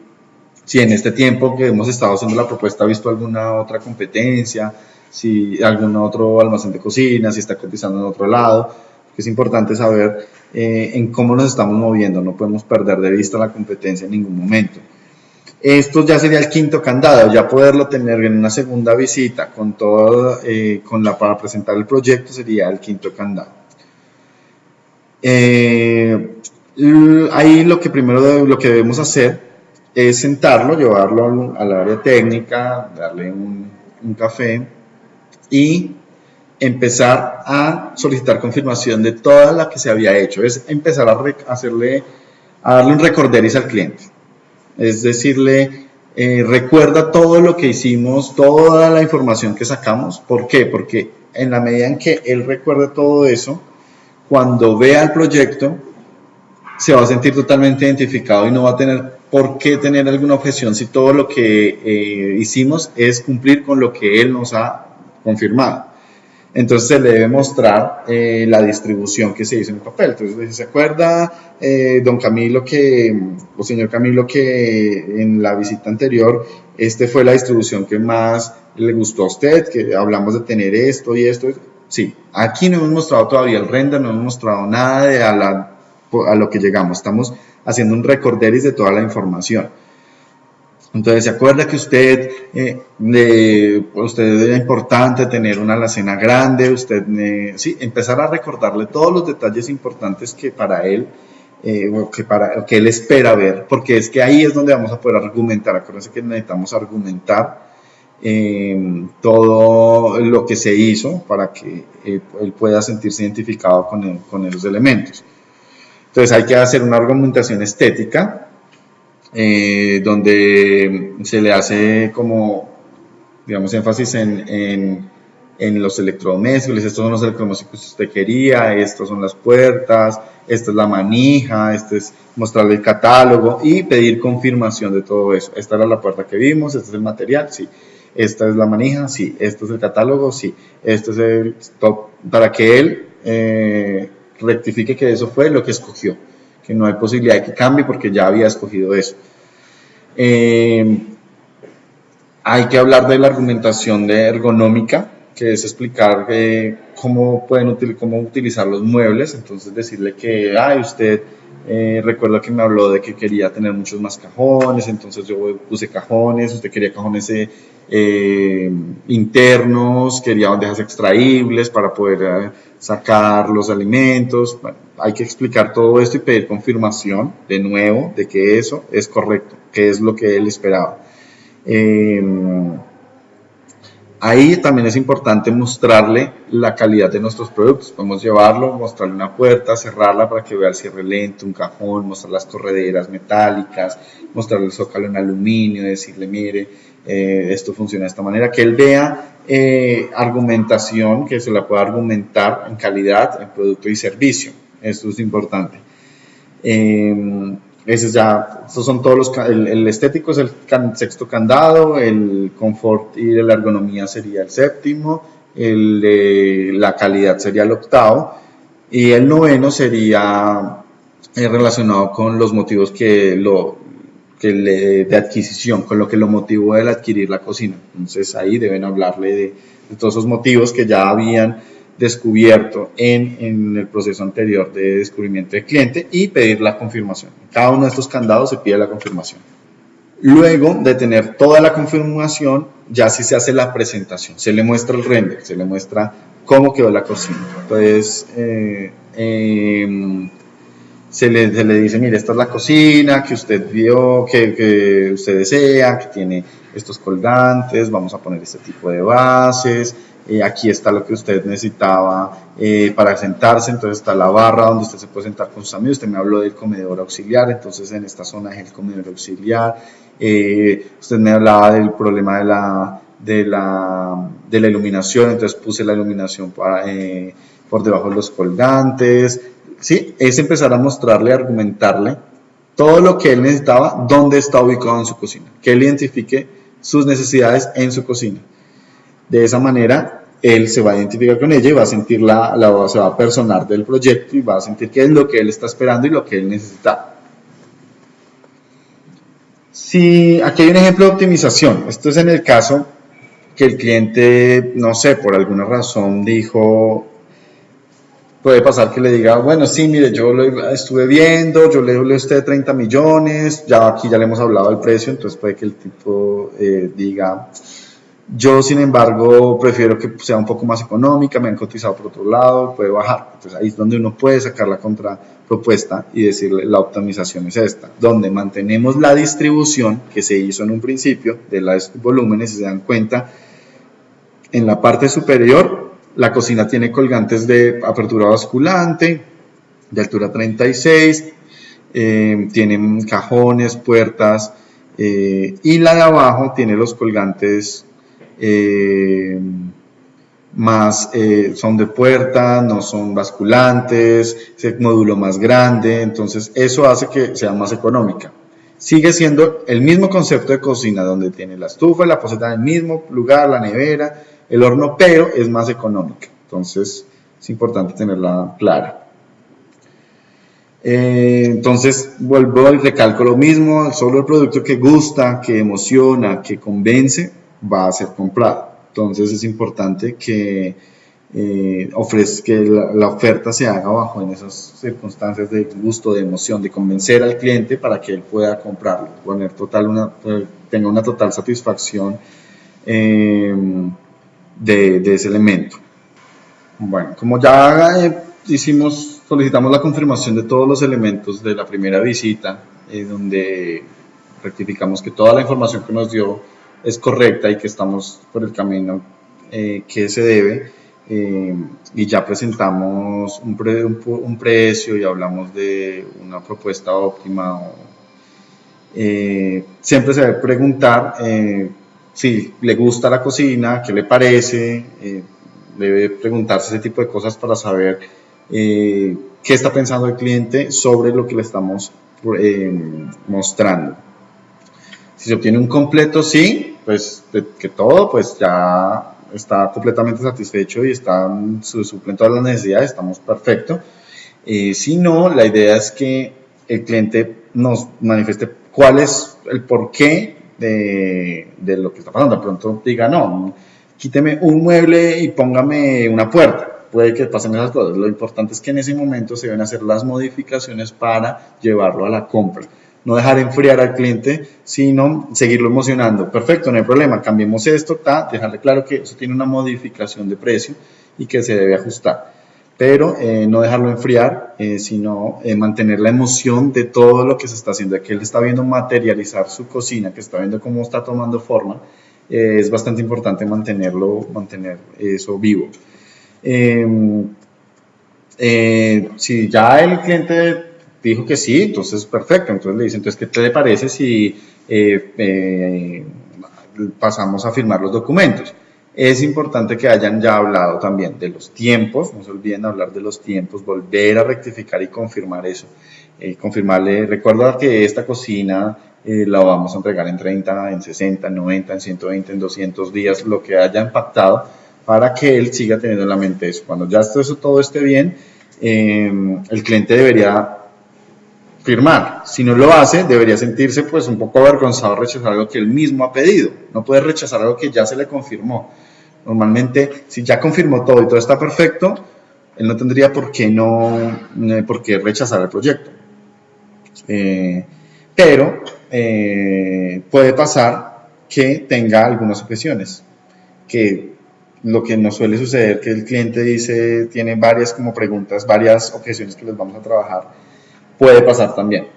[SPEAKER 1] en este tiempo que hemos estado haciendo la propuesta ha visto alguna otra competencia, si algún otro almacén de cocina, si está cotizando en otro lado. Es importante saber en cómo nos estamos moviendo. No podemos perder de vista la competencia en ningún momento. Esto ya sería el quinto candado, ya poderlo tener en una segunda visita con todo, para presentar el proyecto, sería el quinto candado. Ahí lo que debemos hacer es sentarlo, llevarlo al área técnica, darle un café y empezar a solicitar confirmación de toda la que se había hecho. Es empezar a darle un recorderis al cliente. Es decirle, recuerda todo lo que hicimos, toda la información que sacamos. ¿Por qué? Porque en la medida en que él recuerde todo eso, cuando vea el proyecto, se va a sentir totalmente identificado y no va a tener por qué tener alguna objeción si todo lo que hicimos es cumplir con lo que él nos ha confirmado. Entonces se le debe mostrar la distribución que se hizo en el papel. Entonces, ¿se acuerda, don Camilo, o señor Camilo, que en la visita anterior fue la distribución que más le gustó a usted, que hablamos de tener esto y esto? Sí, aquí no hemos mostrado todavía el render, no hemos mostrado nada a lo que llegamos. Estamos haciendo un recorderis de toda la información. Entonces, ¿se acuerda que usted era importante tener una alacena grande? Sí, empezar a recordarle todos los detalles importantes que para él, que él espera ver, porque es que ahí es donde vamos a poder argumentar. Acuérdense que necesitamos argumentar todo lo que se hizo para que él pueda sentirse identificado con esos elementos. Entonces, hay que hacer una argumentación estética, donde se le hace como, digamos, énfasis en los electrodomésticos. Estos son los electrodomésticos que usted quería, estas son las puertas, esta es la manija, es mostrarle el catálogo y pedir confirmación de todo eso. Esta era la puerta que vimos, este es el material, sí. Esta es la manija, sí. Esto es el catálogo, sí. Esto es el top, para que él rectifique que eso fue lo que escogió, que no hay posibilidad de que cambie porque ya había escogido eso. Hay que hablar de la argumentación de ergonómica, que es explicar cómo utilizar los muebles. Entonces decirle que usted recuerda que me habló de que quería tener muchos más cajones, entonces yo puse cajones, usted quería cajones internos, quería bandejas extraíbles para poder sacar los alimentos. Bueno, hay que explicar todo esto y pedir confirmación de nuevo de que eso es correcto, que es lo que él esperaba. Ahí también es importante mostrarle la calidad de nuestros productos. Podemos llevarlo, mostrarle una puerta, cerrarla para que vea el cierre lento, un cajón, mostrar las correderas metálicas, mostrarle el zócalo en aluminio, decirle, mire, esto funciona de esta manera, que él vea argumentación, que se la pueda argumentar en calidad, en producto y servicio. Esto es importante. Estos son todos el estético es el sexto candado, el confort y la ergonomía sería el séptimo, la calidad sería el octavo, y el noveno sería relacionado con los motivos de adquisición, con lo que lo motivó el adquirir la cocina. Entonces ahí deben hablarle de todos esos motivos que ya habían descubierto en el proceso anterior de descubrimiento del cliente y pedir la confirmación. En cada uno de estos candados se pide la confirmación. Luego de tener toda la confirmación, ya sí se hace la presentación, se le muestra el render, se le muestra cómo quedó la cocina. Entonces, se le dice, mire, esta es la cocina que usted vio, que usted desea, que tiene estos colgantes, vamos a poner este tipo de bases, aquí está lo que usted necesitaba para sentarse, entonces está la barra donde usted se puede sentar con sus amigos. Usted me habló del comedor auxiliar, entonces en esta zona es el comedor auxiliar. Usted me hablaba del problema de la iluminación, entonces puse la iluminación por debajo de los colgantes. ¿Sí? Es empezar a mostrarle, a argumentarle todo lo que él necesitaba, dónde está ubicado en su cocina, que él identifique sus necesidades en su cocina. De esa manera, él se va a identificar con ella y va a sentir se va a personar del proyecto y va a sentir qué es lo que él está esperando y lo que él necesita. Aquí hay un ejemplo de optimización. Esto es en el caso que el cliente, no sé, por alguna razón dijo, puede pasar que le diga, bueno, sí, mire, yo lo estuve viendo, yo le doy a usted 30 millones, ya aquí ya le hemos hablado del precio, entonces puede que el tipo diga, yo sin embargo prefiero que sea un poco más económica, me han cotizado por otro lado, puede bajar. Entonces ahí es donde uno puede sacar la contrapropuesta y decirle, la optimización es esta, donde mantenemos la distribución que se hizo en un principio de los volúmenes. Si se dan cuenta, en la parte superior la cocina tiene colgantes de apertura basculante, de altura 36, tienen cajones, puertas, y la de abajo tiene los colgantes son de puerta, no son basculantes, es el módulo más grande, entonces eso hace que sea más económica. Sigue siendo el mismo concepto de cocina, donde tiene la estufa, la poceta en el mismo lugar, la nevera, el horno, pero es más económica. Entonces es importante tenerla clara. Entonces vuelvo y recalco lo mismo, solo el producto que gusta, que emociona, que convence, va a ser comprado. Entonces es importante que la oferta se haga bajo en esas circunstancias de gusto, de emoción, de convencer al cliente para que él pueda comprarlo, tenga una total satisfacción de ese elemento. Bueno, como ya solicitamos la confirmación de todos los elementos de la primera visita, donde rectificamos que toda la información que nos dio es correcta y que estamos por el camino que se debe, y ya presentamos un precio y hablamos de una propuesta óptima. Siempre se debe preguntar si le gusta la cocina, qué le parece, debe preguntarse ese tipo de cosas para saber qué está pensando el cliente sobre lo que le estamos mostrando. Si se obtiene un completo sí, pues que todo pues ya está completamente satisfecho y suplen todas las necesidades, estamos perfecto. Si no, la idea es que el cliente nos manifieste cuál es el porqué de lo que está pasando. De pronto diga, no, quíteme un mueble y póngame una puerta. Puede que pasen esas cosas. Lo importante es que en ese momento se deben hacer las modificaciones para llevarlo a la compra. No dejar enfriar al cliente, sino seguirlo emocionando. Perfecto, no hay problema, cambiemos esto, dejarle claro que eso tiene una modificación de precio y que se debe ajustar. Pero no dejarlo enfriar, sino mantener la emoción de todo lo que se está haciendo, de que él está viendo materializar su cocina, que está viendo cómo está tomando forma, es bastante importante mantener eso vivo. Si ya el cliente dijo que sí, entonces perfecto, entonces le dice, entonces, ¿qué te parece si pasamos a firmar los documentos? Es importante que hayan ya hablado también de los tiempos, no se olviden hablar de los tiempos, volver a rectificar y confirmar eso. Confirmarle, recuerda que esta cocina la vamos a entregar en 30, en 60, en 90, en 120, en 200 días, lo que haya impactado, para que él siga teniendo en la mente eso. Cuando ya todo esté bien, el cliente debería firmar. Si no lo hace, debería sentirse pues un poco avergonzado de rechazar algo que él mismo ha pedido. No puede rechazar algo que ya se le confirmó. Normalmente, si ya confirmó todo y todo está perfecto, él no tendría por qué rechazar el proyecto. Pero puede pasar que tenga algunas objeciones, que lo que nos suele suceder, que el cliente tiene varias como preguntas, varias objeciones que les vamos a trabajar, puede pasar también.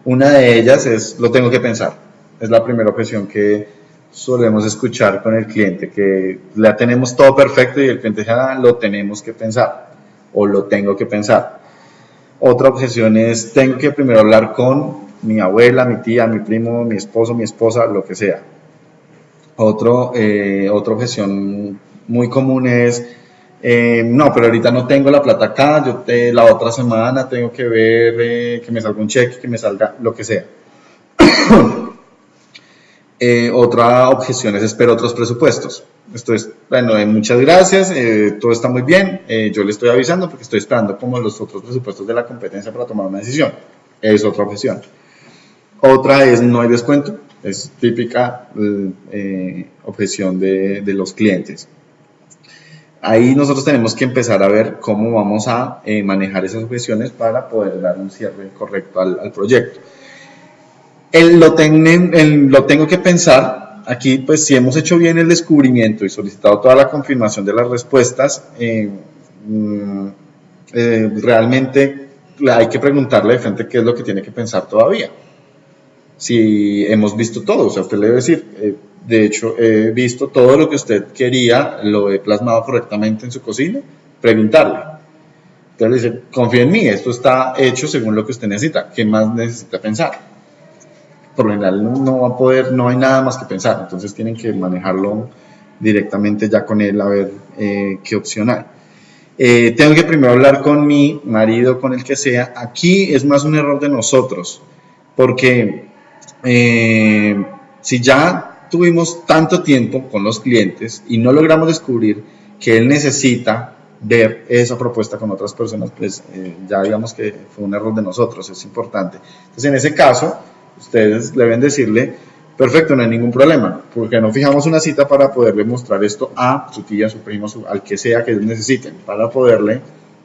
[SPEAKER 1] Una de ellas es, lo tengo que pensar. Es la primera objeción que solemos escuchar con el cliente, que la tenemos todo perfecto y el cliente dice, lo tenemos que pensar o lo tengo que pensar. Otra objeción es, tengo que primero hablar con mi abuela, mi tía, mi primo, mi esposo, mi esposa, lo que sea. Otra objeción muy común es, no, pero ahorita no tengo la plata acá, la otra semana tengo que ver que me salga un cheque, que me salga lo que sea. Otra objeción es, espero otros presupuestos. Esto es, bueno, muchas gracias, todo está muy bien, yo le estoy avisando porque estoy esperando como los otros presupuestos de la competencia para tomar una decisión. Es otra objeción. Otra es, no hay descuento, es típica objeción de los clientes. Ahí nosotros tenemos que empezar a ver cómo vamos a manejar esas objeciones para poder dar un cierre correcto al proyecto. Lo tengo que pensar. Aquí, pues, si hemos hecho bien el descubrimiento y solicitado toda la confirmación de las respuestas, realmente hay que preguntarle de frente qué es lo que tiene que pensar todavía. Si hemos visto todo, o sea, usted le debe decir, de hecho, he visto todo lo que usted quería, lo he plasmado correctamente en su cocina, preguntarle. Entonces le dice, confía en mí, esto está hecho según lo que usted necesita, ¿qué más necesita pensar? Por lo general no va a poder, no hay nada más que pensar, entonces tienen que manejarlo directamente ya con él a ver qué opción hay. Tengo que primero hablar con mi marido, con el que sea. Aquí es más un error de nosotros, porque si ya tuvimos tanto tiempo con los clientes y no logramos descubrir que él necesita ver esa propuesta con otras personas, pues ya digamos que fue un error de nosotros, es importante. Entonces, en ese caso, ustedes deben decirle, perfecto, no hay ningún problema, porque no fijamos una cita para poderle mostrar esto a su tía, su primo, al que sea que ellos necesiten, para poderle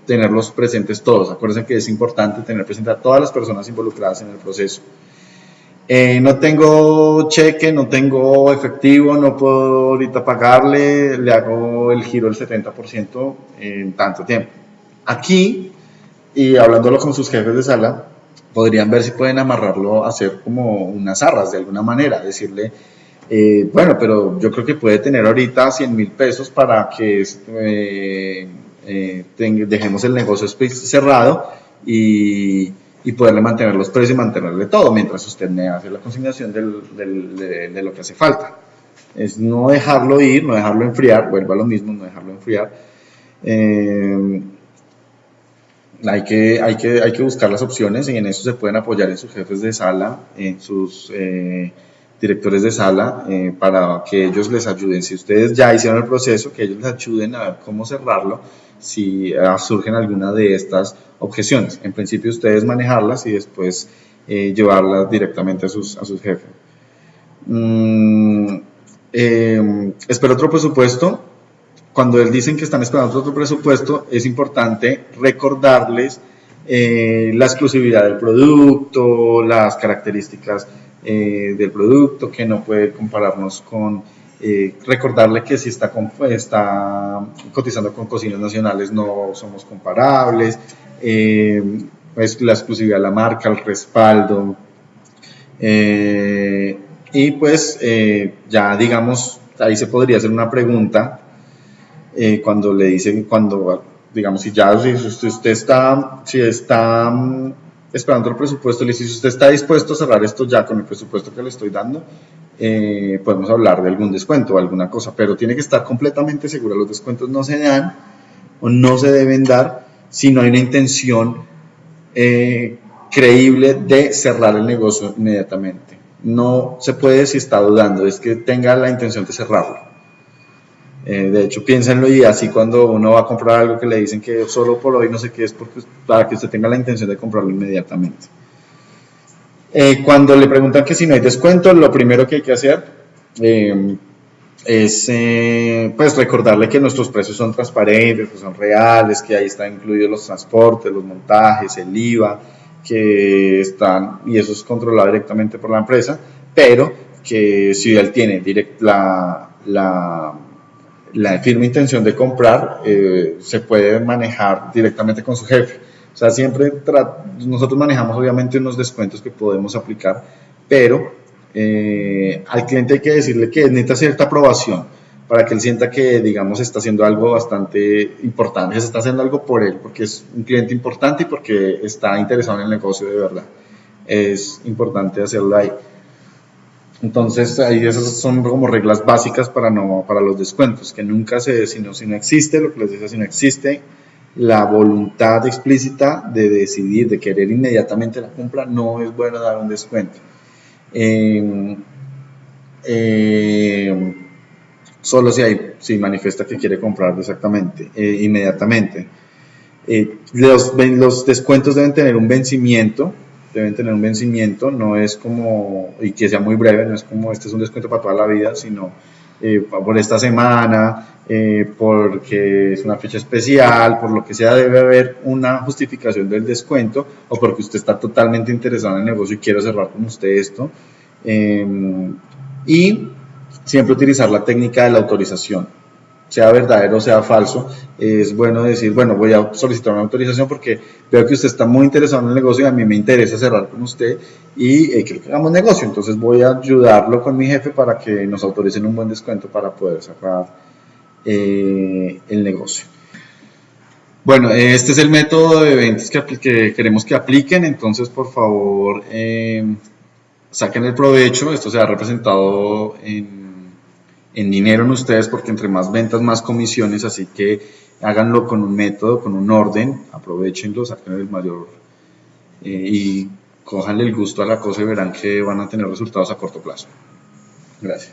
[SPEAKER 1] tenerlos presentes todos. Acuérdense que es importante tener presente a todas las personas involucradas en el proceso. No tengo cheque, no tengo efectivo, no puedo ahorita pagarle, le hago el giro del 70% en tanto tiempo. Aquí, y hablándolo con sus jefes de sala, podrían ver si pueden amarrarlo a hacer como unas arras de alguna manera, decirle, bueno, pero yo creo que puede tener ahorita 100,000 pesos para que dejemos el negocio cerrado y poderle mantener los precios y mantenerle todo, mientras usted me hace la consignación de lo que hace falta. Es no dejarlo ir, no dejarlo enfriar, vuelva a lo mismo, no dejarlo enfriar. Hay que buscar las opciones y en eso se pueden apoyar en sus jefes de sala, en sus directores de sala, para que ellos les ayuden. Si ustedes ya hicieron el proceso, que ellos les ayuden a ver cómo cerrarlo si surgen alguna de estas objeciones. En principio ustedes manejarlas y después llevarlas directamente a sus jefes. Espero otro presupuesto. Cuando les dicen que están esperando otro presupuesto, es importante recordarles la exclusividad del producto, las características del producto, que no puede compararnos con, recordarle que si está cotizando con cocinas nacionales no somos comparables, pues la exclusividad de la marca, el respaldo, y pues ya digamos ahí se podría hacer una pregunta cuando le dicen, cuando, digamos, si usted está, esperando el presupuesto, le dice, si usted está dispuesto a cerrar esto ya con el presupuesto que le estoy dando, podemos hablar de algún descuento o alguna cosa, pero tiene que estar completamente segura. Los descuentos no se dan o no se deben dar si no hay una intención creíble de cerrar el negocio inmediatamente. No se puede si está dudando, es que tenga la intención de cerrarlo. De hecho, piénsenlo, y así cuando uno va a comprar algo que le dicen que solo por hoy no sé qué, es porque, para que usted tenga la intención de comprarlo inmediatamente. Cuando le preguntan que si no hay descuento, lo primero que hay que hacer es pues recordarle que nuestros precios son transparentes, que son reales, que ahí están incluidos los transportes, los montajes, el IVA, que están, y eso es controlado directamente por la empresa, pero que si él tiene la firme intención de comprar, se puede manejar directamente con su jefe. O sea, siempre nosotros manejamos obviamente unos descuentos que podemos aplicar, pero al cliente hay que decirle que necesita cierta aprobación para que él sienta que, digamos, está haciendo algo bastante importante, que se está haciendo algo por él, porque es un cliente importante y porque está interesado en el negocio de verdad. Es importante hacerlo ahí. Entonces, ahí esas son como reglas básicas para los descuentos, que nunca si no existe, lo que les decía, si no existe la voluntad explícita de decidir, de querer inmediatamente la compra, no es bueno dar un descuento. Solo si manifiesta que quiere comprar exactamente, inmediatamente. Los descuentos deben tener un vencimiento, no es como, y que sea muy breve, no es como este es un descuento para toda la vida, sino por esta semana, porque es una fecha especial, por lo que sea, debe haber una justificación del descuento, o porque usted está totalmente interesado en el negocio y quiere cerrar con usted esto. Y siempre utilizar la técnica de la autorización, sea verdadero o sea falso. Es bueno decir, bueno, voy a solicitar una autorización porque veo que usted está muy interesado en el negocio y a mí me interesa cerrar con usted y quiero que hagamos negocio, entonces voy a ayudarlo con mi jefe para que nos autoricen un buen descuento para poder cerrar el negocio. Bueno, este es el método de ventas que queremos que apliquen, entonces por favor saquen el provecho. Esto se ha representado en dinero en ustedes, porque entre más ventas, más comisiones, así que háganlo con un método, con un orden, aprovechenlo, saquen el mayor y cójanle el gusto a la cosa y verán que van a tener resultados a corto plazo. Gracias.